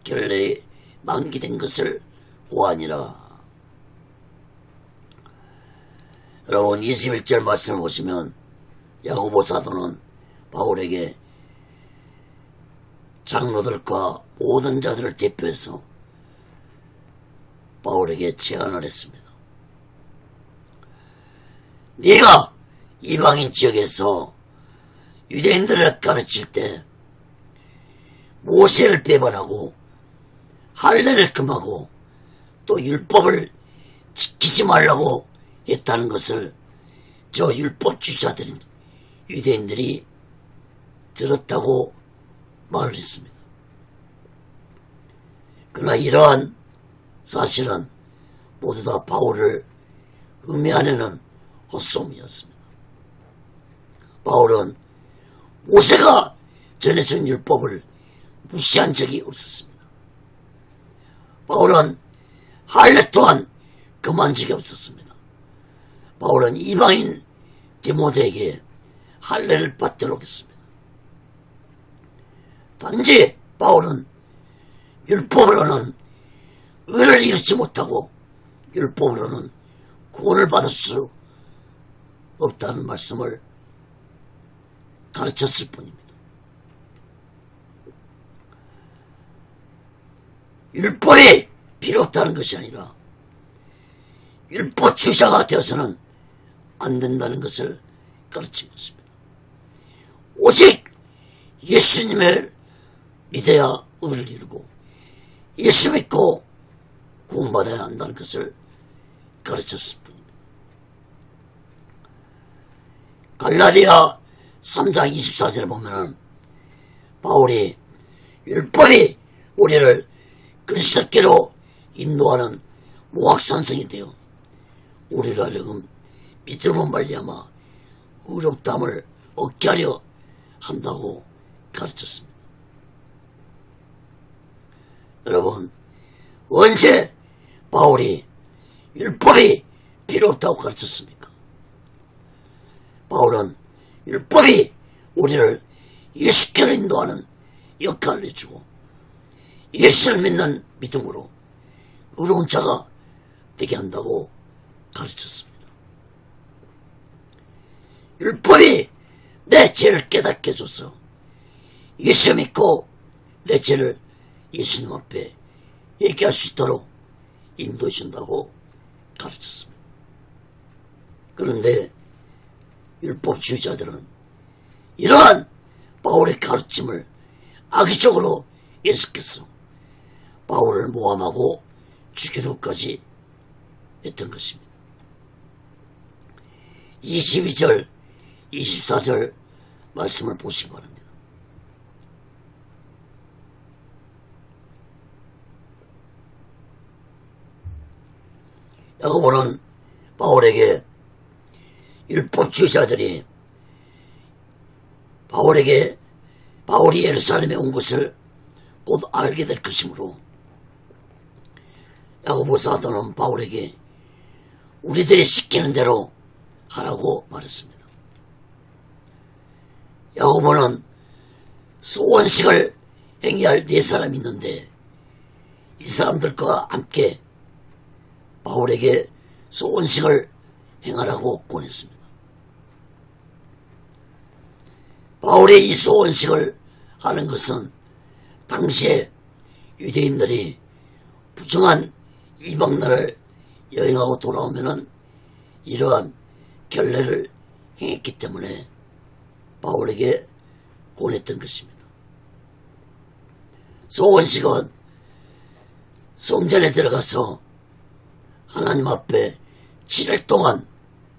결례에 만기된 것을 고하니라. 여러분 21절 말씀을 보시면 야고보 사도는 바울에게 장로들과 모든 자들을 대표해서 바울에게 제안을 했습니다. 네가 이방인 지역에서 유대인들을 가르칠 때 모세를 배반하고 할례를 금하고 또 율법을 지키지 말라고 했다는 것을 저 율법주의자들인 유대인들이 들었다고 말을 했습니다. 그러나 이러한 사실은 모두 다 바울을 음해하려는 헛소문이었습니다. 바울은 모세가 전해준 율법을 무시한 적이 없었습니다. 바울은 할례 또한 금한 적이 없었습니다. 바울은 이방인 디모데에게 할례를 받도록 했습니다. 단지 바울은 율법으로는 의를 이루지 못하고 율법으로는 구원을 받을 수 없다는 말씀을 가르쳤을 뿐입니다. 율법이 필요 없다는 것이 아니라 율법주의자가 되어서는 안 된다는 것을 가르친 것입니다. 오직 예수님을 믿어야 의를 이루고 예수 믿고 구원받아야 한다는 것을 가르쳤을 뿐입니다. 갈라디아 3장 24절에 보면 바울이 율법이 우리를 그리스도께로 인도하는 모학선생이 되어 우리를 하여금 믿음으로 말미암아 의롭다함을 얻게 하려 한다고 가르쳤습니다. 여러분, 언제 바울이 율법이 필요 없다고 가르쳤습니까? 바울은 율법이 우리를 예수께로 인도하는 역할을 해주고 예수를 믿는 믿음으로 의로운 자가 되게 한다고 가르쳤습니다. 율법이 내 죄를 깨닫게 해줘서 예수 믿고 내 죄를 예수님 앞에 얘기할 수 있도록 인도해 준다고 가르쳤습니다. 그런데 율법주의자들은 이러한 바울의 가르침을 악의적으로 해석해서 바울을 모함하고 죽이려까지 했던 것입니다. 22절, 24절 말씀을 보시기 바랍니다. 야고보는 바울에게 율법주의자들이 바울이 예루살렘에 온 것을 곧 알게 될 것이므로 야고보 사도는 바울에게 우리들이 시키는 대로 하라고 말했습니다. 야고보는 소원식을 행해할 4사람이 있는데 이 사람들과 함께 바울에게 소원식을 행하라고 권했습니다. 바울이 이 소원식을 하는 것은 당시에 유대인들이 부정한 이방나라를 여행하고 돌아오면은 이러한 결례를 행했기 때문에 바울에게 권했던 것입니다. 소원식은 성전에 들어가서 하나님 앞에 7일 동안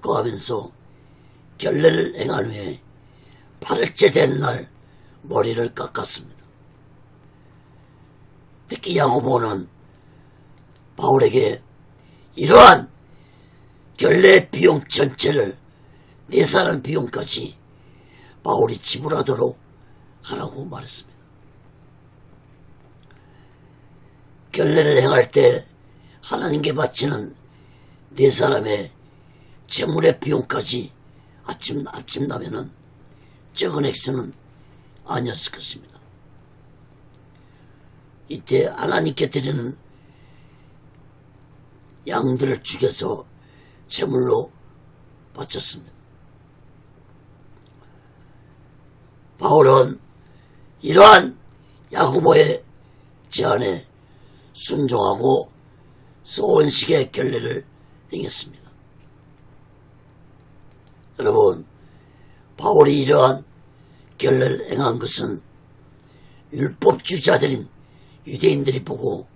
거하면서 결례를 행한 후에 8일째 된 날 머리를 깎았습니다. 특히 야고보는 바울에게 이러한 결례 비용 전체를 4사람 비용까지 바울이 지불하도록 하라고 말했습니다. 결례를 행할 때 하나님께 바치는 네 사람의 재물의 비용까지 합친다면은 적은 액수는 아니었을 것입니다. 이때 하나님께 드리는 양들을 죽여서 제물로 바쳤습니다. 바울은 이러한 야고보의 제안에 순종하고 소원식의 결례를 행했습니다. 여러분, 바울이 이러한 결례를 행한 것은 율법주의자들인 유대인들이 보고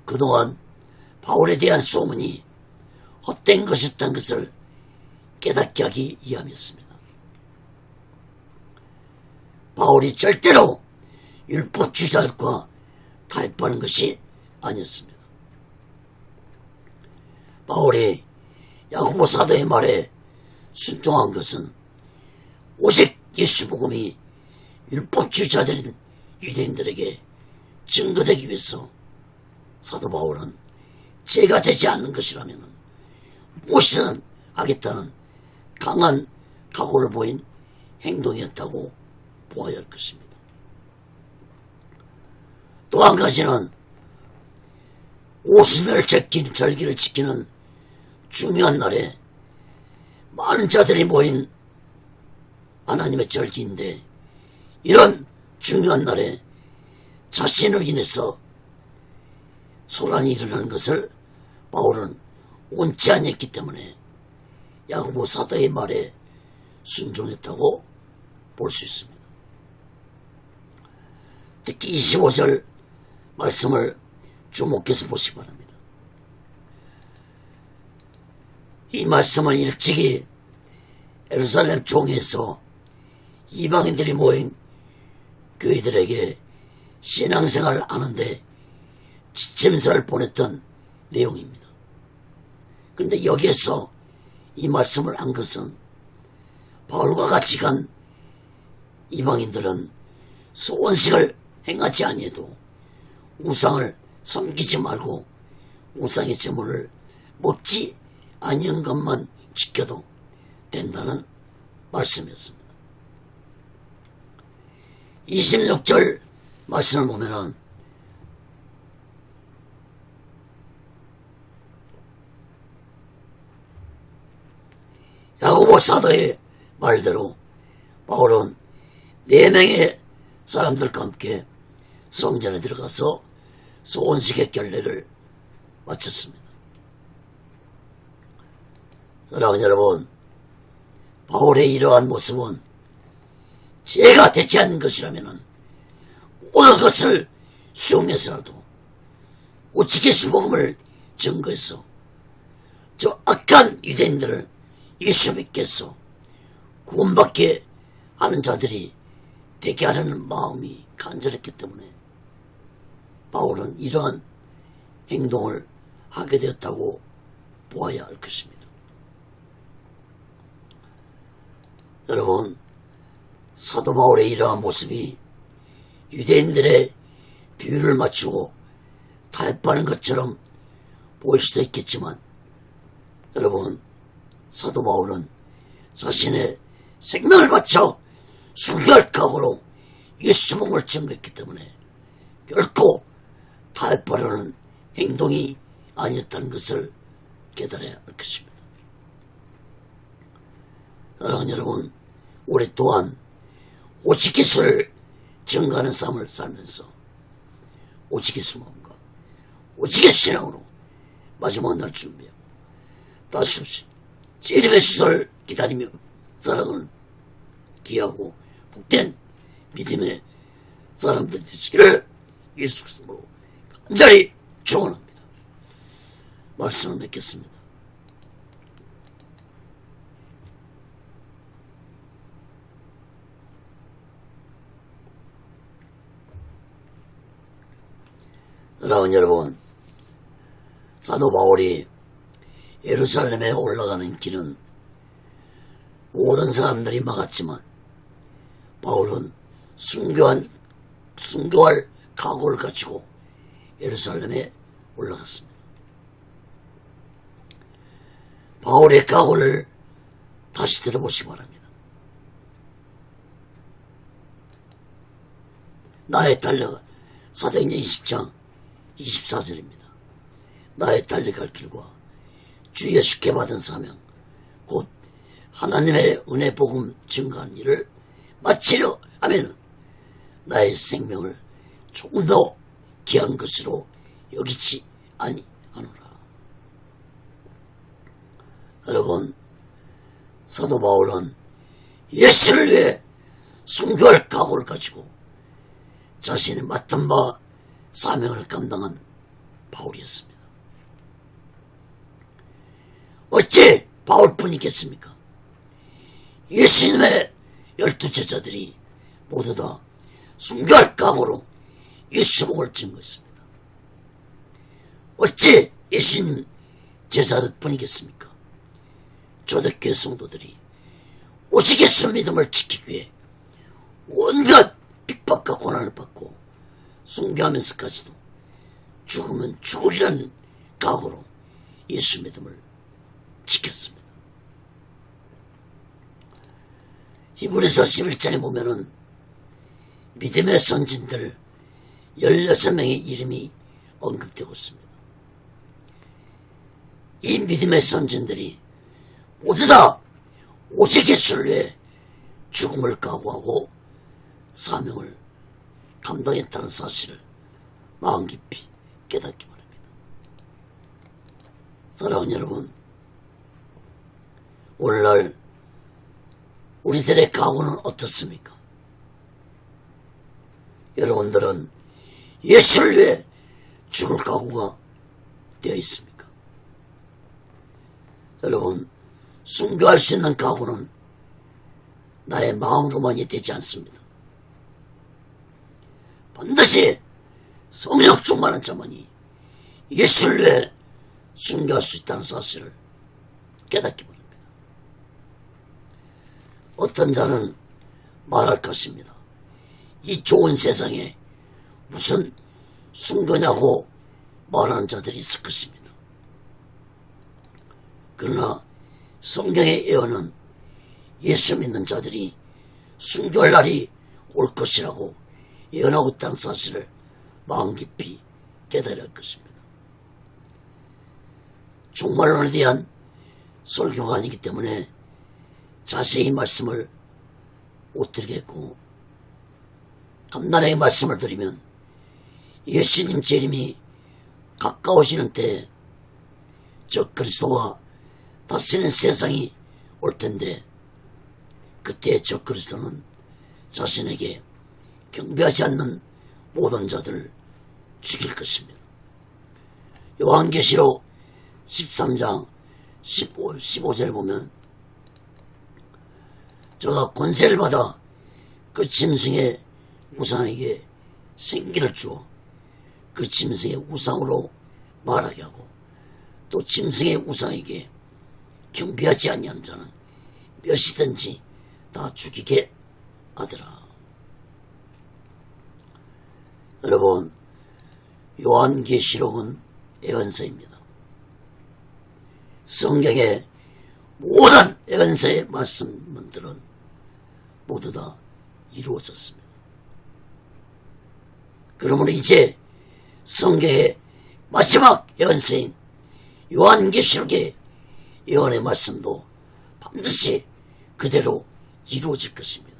그동안 바울에 대한 소문이 헛된 것이었다는 것을 깨닫게 하기 위함이었습니다. 바울이 절대로 율법주의자들과 타협하는 것이 아니었습니다. 바울이 야고보 사도의 말에 순종한 것은 오직 예수 복음이 율법주의자들인 유대인들에게 증거되기 위해서 사도 바울은 죄가 되지 않는 것이라면 무엇이든 하겠다는 강한 각오를 보인 행동이었다고 보아야 할 것입니다. 또 한 가지는 오순절 절기를 지키는 중요한 날에 많은 자들이 모인 하나님의 절기인데 이런 중요한 날에 자신으로 인해서 소란이 일어나는 것을 바울은 원치 않았기 때문에 야고보 사도의 말에 순종했다고 볼 수 있습니다. 특히 25절 말씀을 주목해서 보시기 바랍니다. 이 말씀은 일찍이 예루살렘 총회에서 이방인들이 모인 교회들에게 신앙생활을 하는데 지침서를 보냈던 내용입니다. 그런데 여기에서 이 말씀을 한 것은 바울과 같이 간 이방인들은 소원식을 행하지 아니해도 우상을 섬기지 말고 우상의 제물을 먹지 아니한 것만 지켜도 된다는 말씀이었습니다. 26절 말씀을 보면은 야고보 사도의 말대로 바울은 4명의 사람들과 함께 성전에 들어가서 소원식의 결례를 마쳤습니다. 사랑하는 여러분, 바울의 이러한 모습은 죄가 되지 않는 것이라면 모든 것을 수용해서라도 오직 예수 복음을 증거해서 저 악한 유대인들을 예수 믿게 해서 구원받게 하는 자들이 되게 하려는 마음이 간절했기 때문에 바울은 이러한 행동을 하게 되었다고 보아야 할 것입니다. 여러분, 사도 바울의 이러한 모습이 유대인들의 비유를 맞추고 타협하는 것처럼 보일 수도 있겠지만 여러분, 사도 바울은 자신의 생명을 바쳐 순교할 각오로 예수 복음을 증거했기 때문에 결코 타협하려는 행동이 아니었다는 것을 깨달아야 할 것입니다. 사랑하는 여러분, 우리 또한 오직 예수를 증거하는 삶을 살면서 오직 예수 마음과 오직 예수 신앙으로 마지막 날 준비하고 다시 오신 재림의 수를 기다리며 살아가는 귀하고 복된 믿음의 사람들이 되시기를 예수 그리스도로 간절히 축원합니다. 말씀을 맺겠습니다. 사랑하는 여러분, 사도 바울이 예루살렘에 올라가는 길은 모든 사람들이 막았지만 바울은 순교할 각오를 가지고 예루살렘에 올라갔습니다. 바울의 각오를 다시 들어보시기 바랍니다. 나의 달려가 사도행전 20장 24절입니다. 나의 달려갈 길과 주 예수께 받은 사명 곧 하나님의 은혜 복음 증거한 일을 마치려 하면 나의 생명을 조금 더 귀한 것으로 여기지 아니하노라. 여러분, 사도 바울은 예수를 위해 순교할 각오를 가지고 자신이 맡은 바 사명을 감당한 바울이었습니다. 어찌 바울뿐이겠습니까? 예수님의 12제자들이 모두 다 순교할 각오로 예수복을 증거했습니다. 어찌 예수님 제자들뿐이겠습니까? 초대교회 성도들이 오직 예수 믿음을 지키기 위해 온갖 핍박과 고난을 받고 순교하면서까지도 죽으면 죽으리라는 각오로 예수 믿음을 지켰습니다. 히브리서 11장에 보면은 믿음의 선진들 16명의 이름이 언급되고 있습니다. 이 믿음의 선진들이 모두 다 오직 예수를 위해 죽음을 각오하고 사명을 감당했다는 사실을 마음 깊이 깨닫기 바랍니다. 사랑하는 여러분, 오늘날 우리들의 각오는 어떻습니까? 여러분들은 예수를 위해 죽을 각오가 되어 있습니까? 여러분, 순교할 수 있는 각오는 나의 마음으로만이 되지 않습니다. 반드시 성령 충만한 자만이 예수를 위해 순교할 수 있다는 사실을 깨닫기 바랍니다. 어떤 자는 말할 것입니다. 이 좋은 세상에 무슨 순교냐고 말하는 자들이 있을 것입니다. 그러나 성경의 예언은 예수 믿는 자들이 순교할 날이 올 것이라고 예언하고 있다는 사실을 마음 깊이 깨달을 것입니다. 종말론에 대한 설교가 아니기 때문에 자세히 말씀을 못 드리겠고, 간단하게 말씀을 드리면 예수님 재림이 가까워지는 때에 적그리스도가 다스리는 세상이 올 텐데, 그때 적그리스도는 자신에게 경배하지 않는 모든 자들을 죽일 것입니다. 요한계시록 13장 15절에 보면 저가 권세를 받아 그 짐승의 우상에게 생기를 주어 그 짐승의 우상으로 말하게 하고 또 짐승의 우상에게 경배하지 아니하는 자는 몇이든지 다 죽이게 하더라. 여러분, 요한계시록은 예언서입니다. 성경의 모든 예언서의 말씀들은 모두 다 이루어졌습니다. 그러므로 이제 성경의 마지막 예언서인 요한계시록의 예언의 말씀도 반드시 그대로 이루어질 것입니다.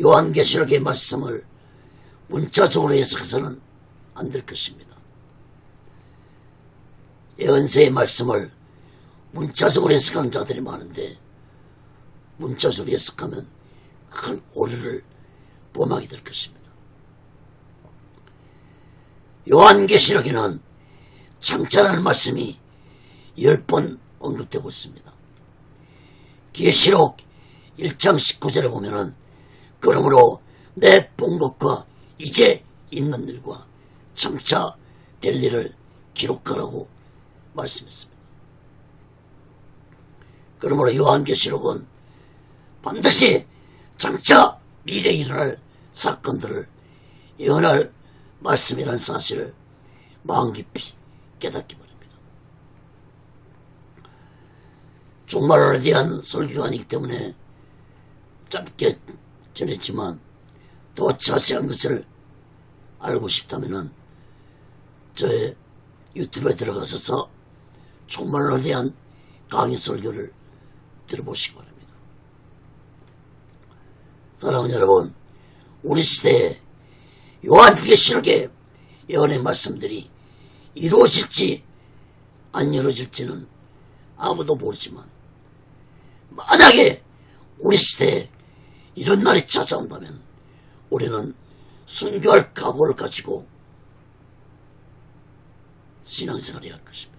요한계시록의 말씀을 문자적으로 해석해서는 안 될 것입니다. 예언서의 말씀을 문자적으로 해석하는 자들이 많은데 문자적으로 해석하면 큰 오류를 범하게 될 것입니다. 요한계시록에는 장차라는 말씀이 10번 언급되고 있습니다. 계시록 1장 19절에 보면은 그러므로 내 본 것과 이제 있는 일과 장차 될 일을 기록하라고 말씀했습니다. 그러므로 요한계시록은 반드시 장차 미래에 일어날 사건들을 예언할 말씀이라는 사실을 마음 깊이 깨닫기 바랍니다. 종말론에 대한 설교가 아니기 때문에 짧게 전했지만 더 자세한 것을 알고 싶다면은 저의 유튜브에 들어가셔서 종말론에 대한 강의 설교를 들어보시기 바랍니다. 사랑하는 여러분, 우리 시대에 요한계시록의 예언의 말씀들이 이루어질지 안 이루어질지는 아무도 모르지만 만약에 우리 시대에 이런 날이 찾아온다면 우리는 순교할 각오를 가지고 신앙생활을 해야 할 것입니다.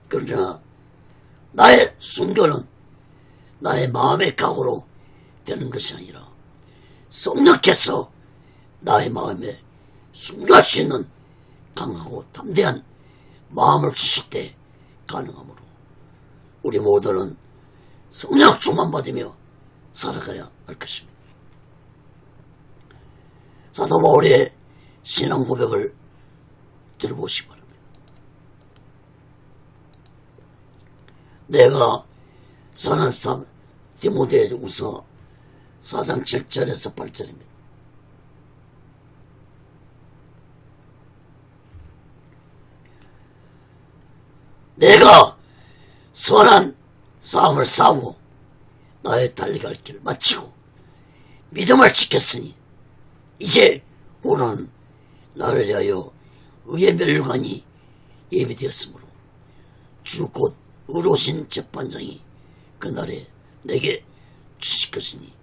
그러나 나의 순교는 나의 마음의 각오로 되는 것이 아니라 성령께서 나의 마음에 순교할 수 있는 강하고 담대한 마음을 주실 때 가능하므로 우리 모두는 성령 충만 받으며 살아가야 할 것입니다. 사도 바울의 신앙 고백을 들어보시기 바랍니다. 내가 선한 사람 디모데후서 4장 7절에서 8절입니다. 내가 선한 싸움을 싸우고 나의 달려갈 길을 마치고 믿음을 지켰으니 이제 우리는 나를 위하여 의의 멸관이 예비되었으므로 주 곧 의로우신 재판장이 그날에 내게 주실 것이니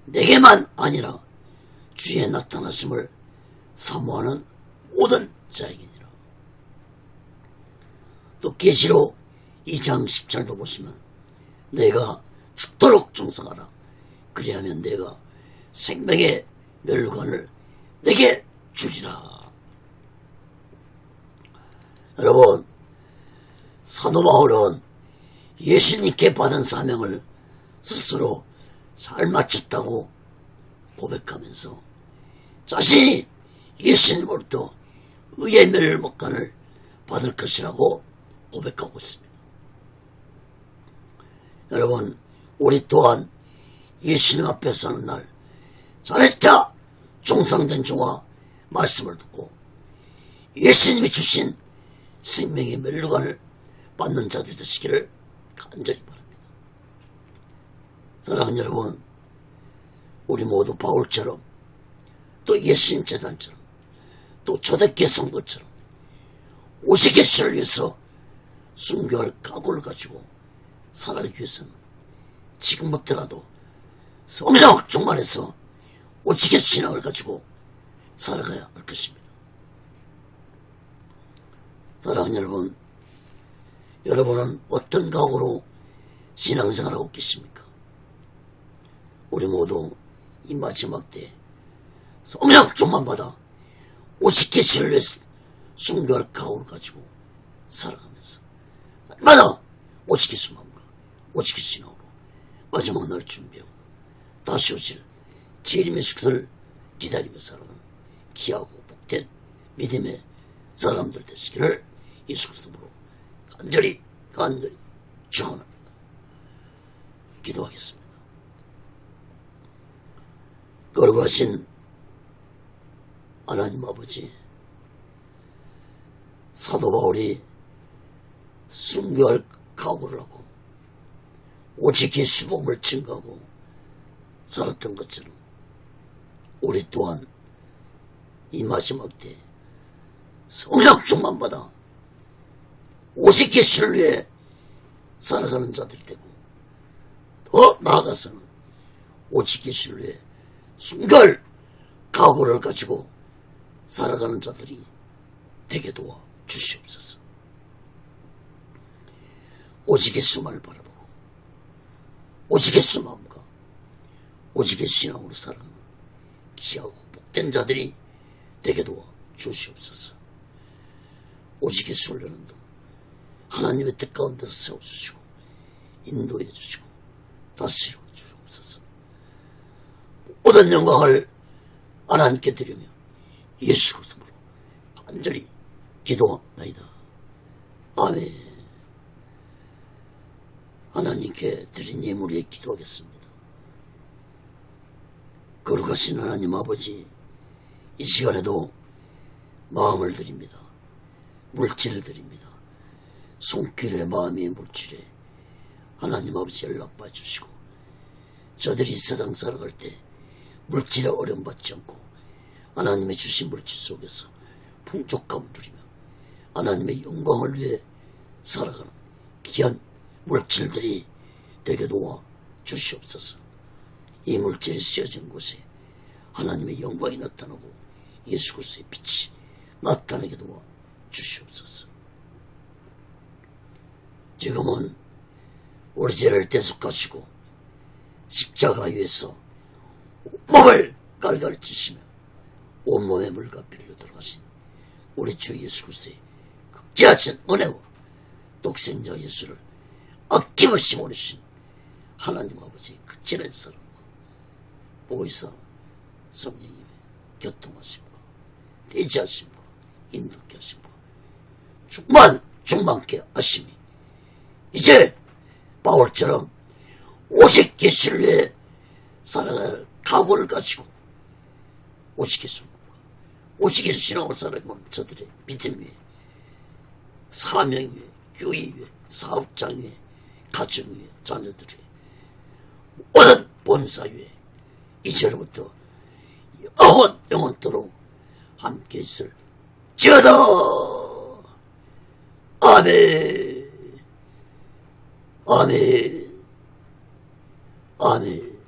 내게만 아니라 주의 나타나심을 사모하는 모든 자에게니라. 또 계시록 2장 10절도 보시면 내가 죽도록 충성하라. 그리하면 내가 생명의 멸관을 내게 주리라. 여러분, 사도 바울은 예수님께 받은 사명을 스스로 잘 마쳤다고 고백하면서 자신이 예수님으로부터 의의 멸관을 받을 것이라고 고백하고 있습니다. 여러분, 우리 또한 예수님 앞에 서는 날 잘했다 종상된 종아 말씀을 듣고 예수님이 주신 생명의 멸관을 받는 자들이 되시기를 간절히 바랍니다. 사랑하는 여러분, 우리 모두 바울처럼 또 예수님 제단처럼 또 초대교회 성도처럼 오직 예수를 위해서 순교할 각오를 가지고 살아가기 위해서는 지금부터라도 성령 충만해서 오직 예수 신앙을 가지고 살아가야 할 것입니다. 사랑하는 여러분, 여러분은 어떤 각오로 신앙생활하고 계십니까? 우리 모두 이 마지막 때 성령 충만 받아 오직 예수를 위해서 순교할 각오를 가지고 살아가면서 날마다 오직 예수 마음과 오직 예수 신앙으로 마지막 날 준비하고 다시 오실 주님 예수를 기다리며 살아가는 귀하고 복된 믿음의 사람들 되시기를 예수 그리스도로 간절히 축원합니다. 기도하겠습니다. 거룩하신 하나님 아버지, 사도 바울이 순교할 각오를 하고 오직 예수 복음을 증거하고 살았던 것처럼 우리 또한 이 마지막 때 성령 충만 받아 오직 예수를 위해 살아가는 자들이 되고 더 나아가서는 오직 예수를 위해 순교할 각오를 가지고 살아가는 자들이 되게 도와 주시옵소서. 오직 예수만을 바라보고 오직 예수 마음과 오직 예수 신앙으로 살아가는 귀하고 복된 자들이 되게 도와 주시옵소서. 오직 예수 훈련은도 하나님의 뜻 가운데서 세워주시고 인도해 주시고 다스려 주옵소서. 모든 영광을 하나님께 드리며 예수 그리스도로 간절히 기도합니다. 아멘. 하나님께 드린 예물에 기도하겠습니다. 거룩하신 하나님 아버지, 이 시간에도 마음을 드립니다. 물질을 드립니다. 손길의 마음의 물질에 하나님 아버지 연락받아 주시고, 저들이 세상 살아갈 때 물질에 어려움받지 않고 하나님의 주신 물질 속에서 풍족함을 누리며 하나님의 영광을 위해 살아가는 귀한 물질들이 되게 도와 주시옵소서. 이 물질이 쓰여진 곳에 하나님의 영광이 나타나고 예수 그리스도의 빛이 나타나게 도와 주시옵소서. 지금은 우리 죄를 대속하시고 십자가 위에서 목을 깔깔 찌시며 온몸에 물과 피를 들어가신 우리 주 예수 그리스도의 극진하신 은혜와 독생자 예수를 아낌없이 모르신 하나님 아버지의 극진한 사랑과 보혜사 성령님의 교통하심과 대지하심과 인도케 하심과 충만케 하심이 이제 바울처럼 오직 예수를 위해 살아갈 각오를 가지고 오직 예수 신앙을 살아가는 저들의 믿음 위에, 사명 위에, 교회 위에, 사업장 위에, 가정 위에, 자녀들 위에, 모든 본사 위에 이제로부터 영원토록 함께 있을 지어다. 아멘. 아멘. 아멘.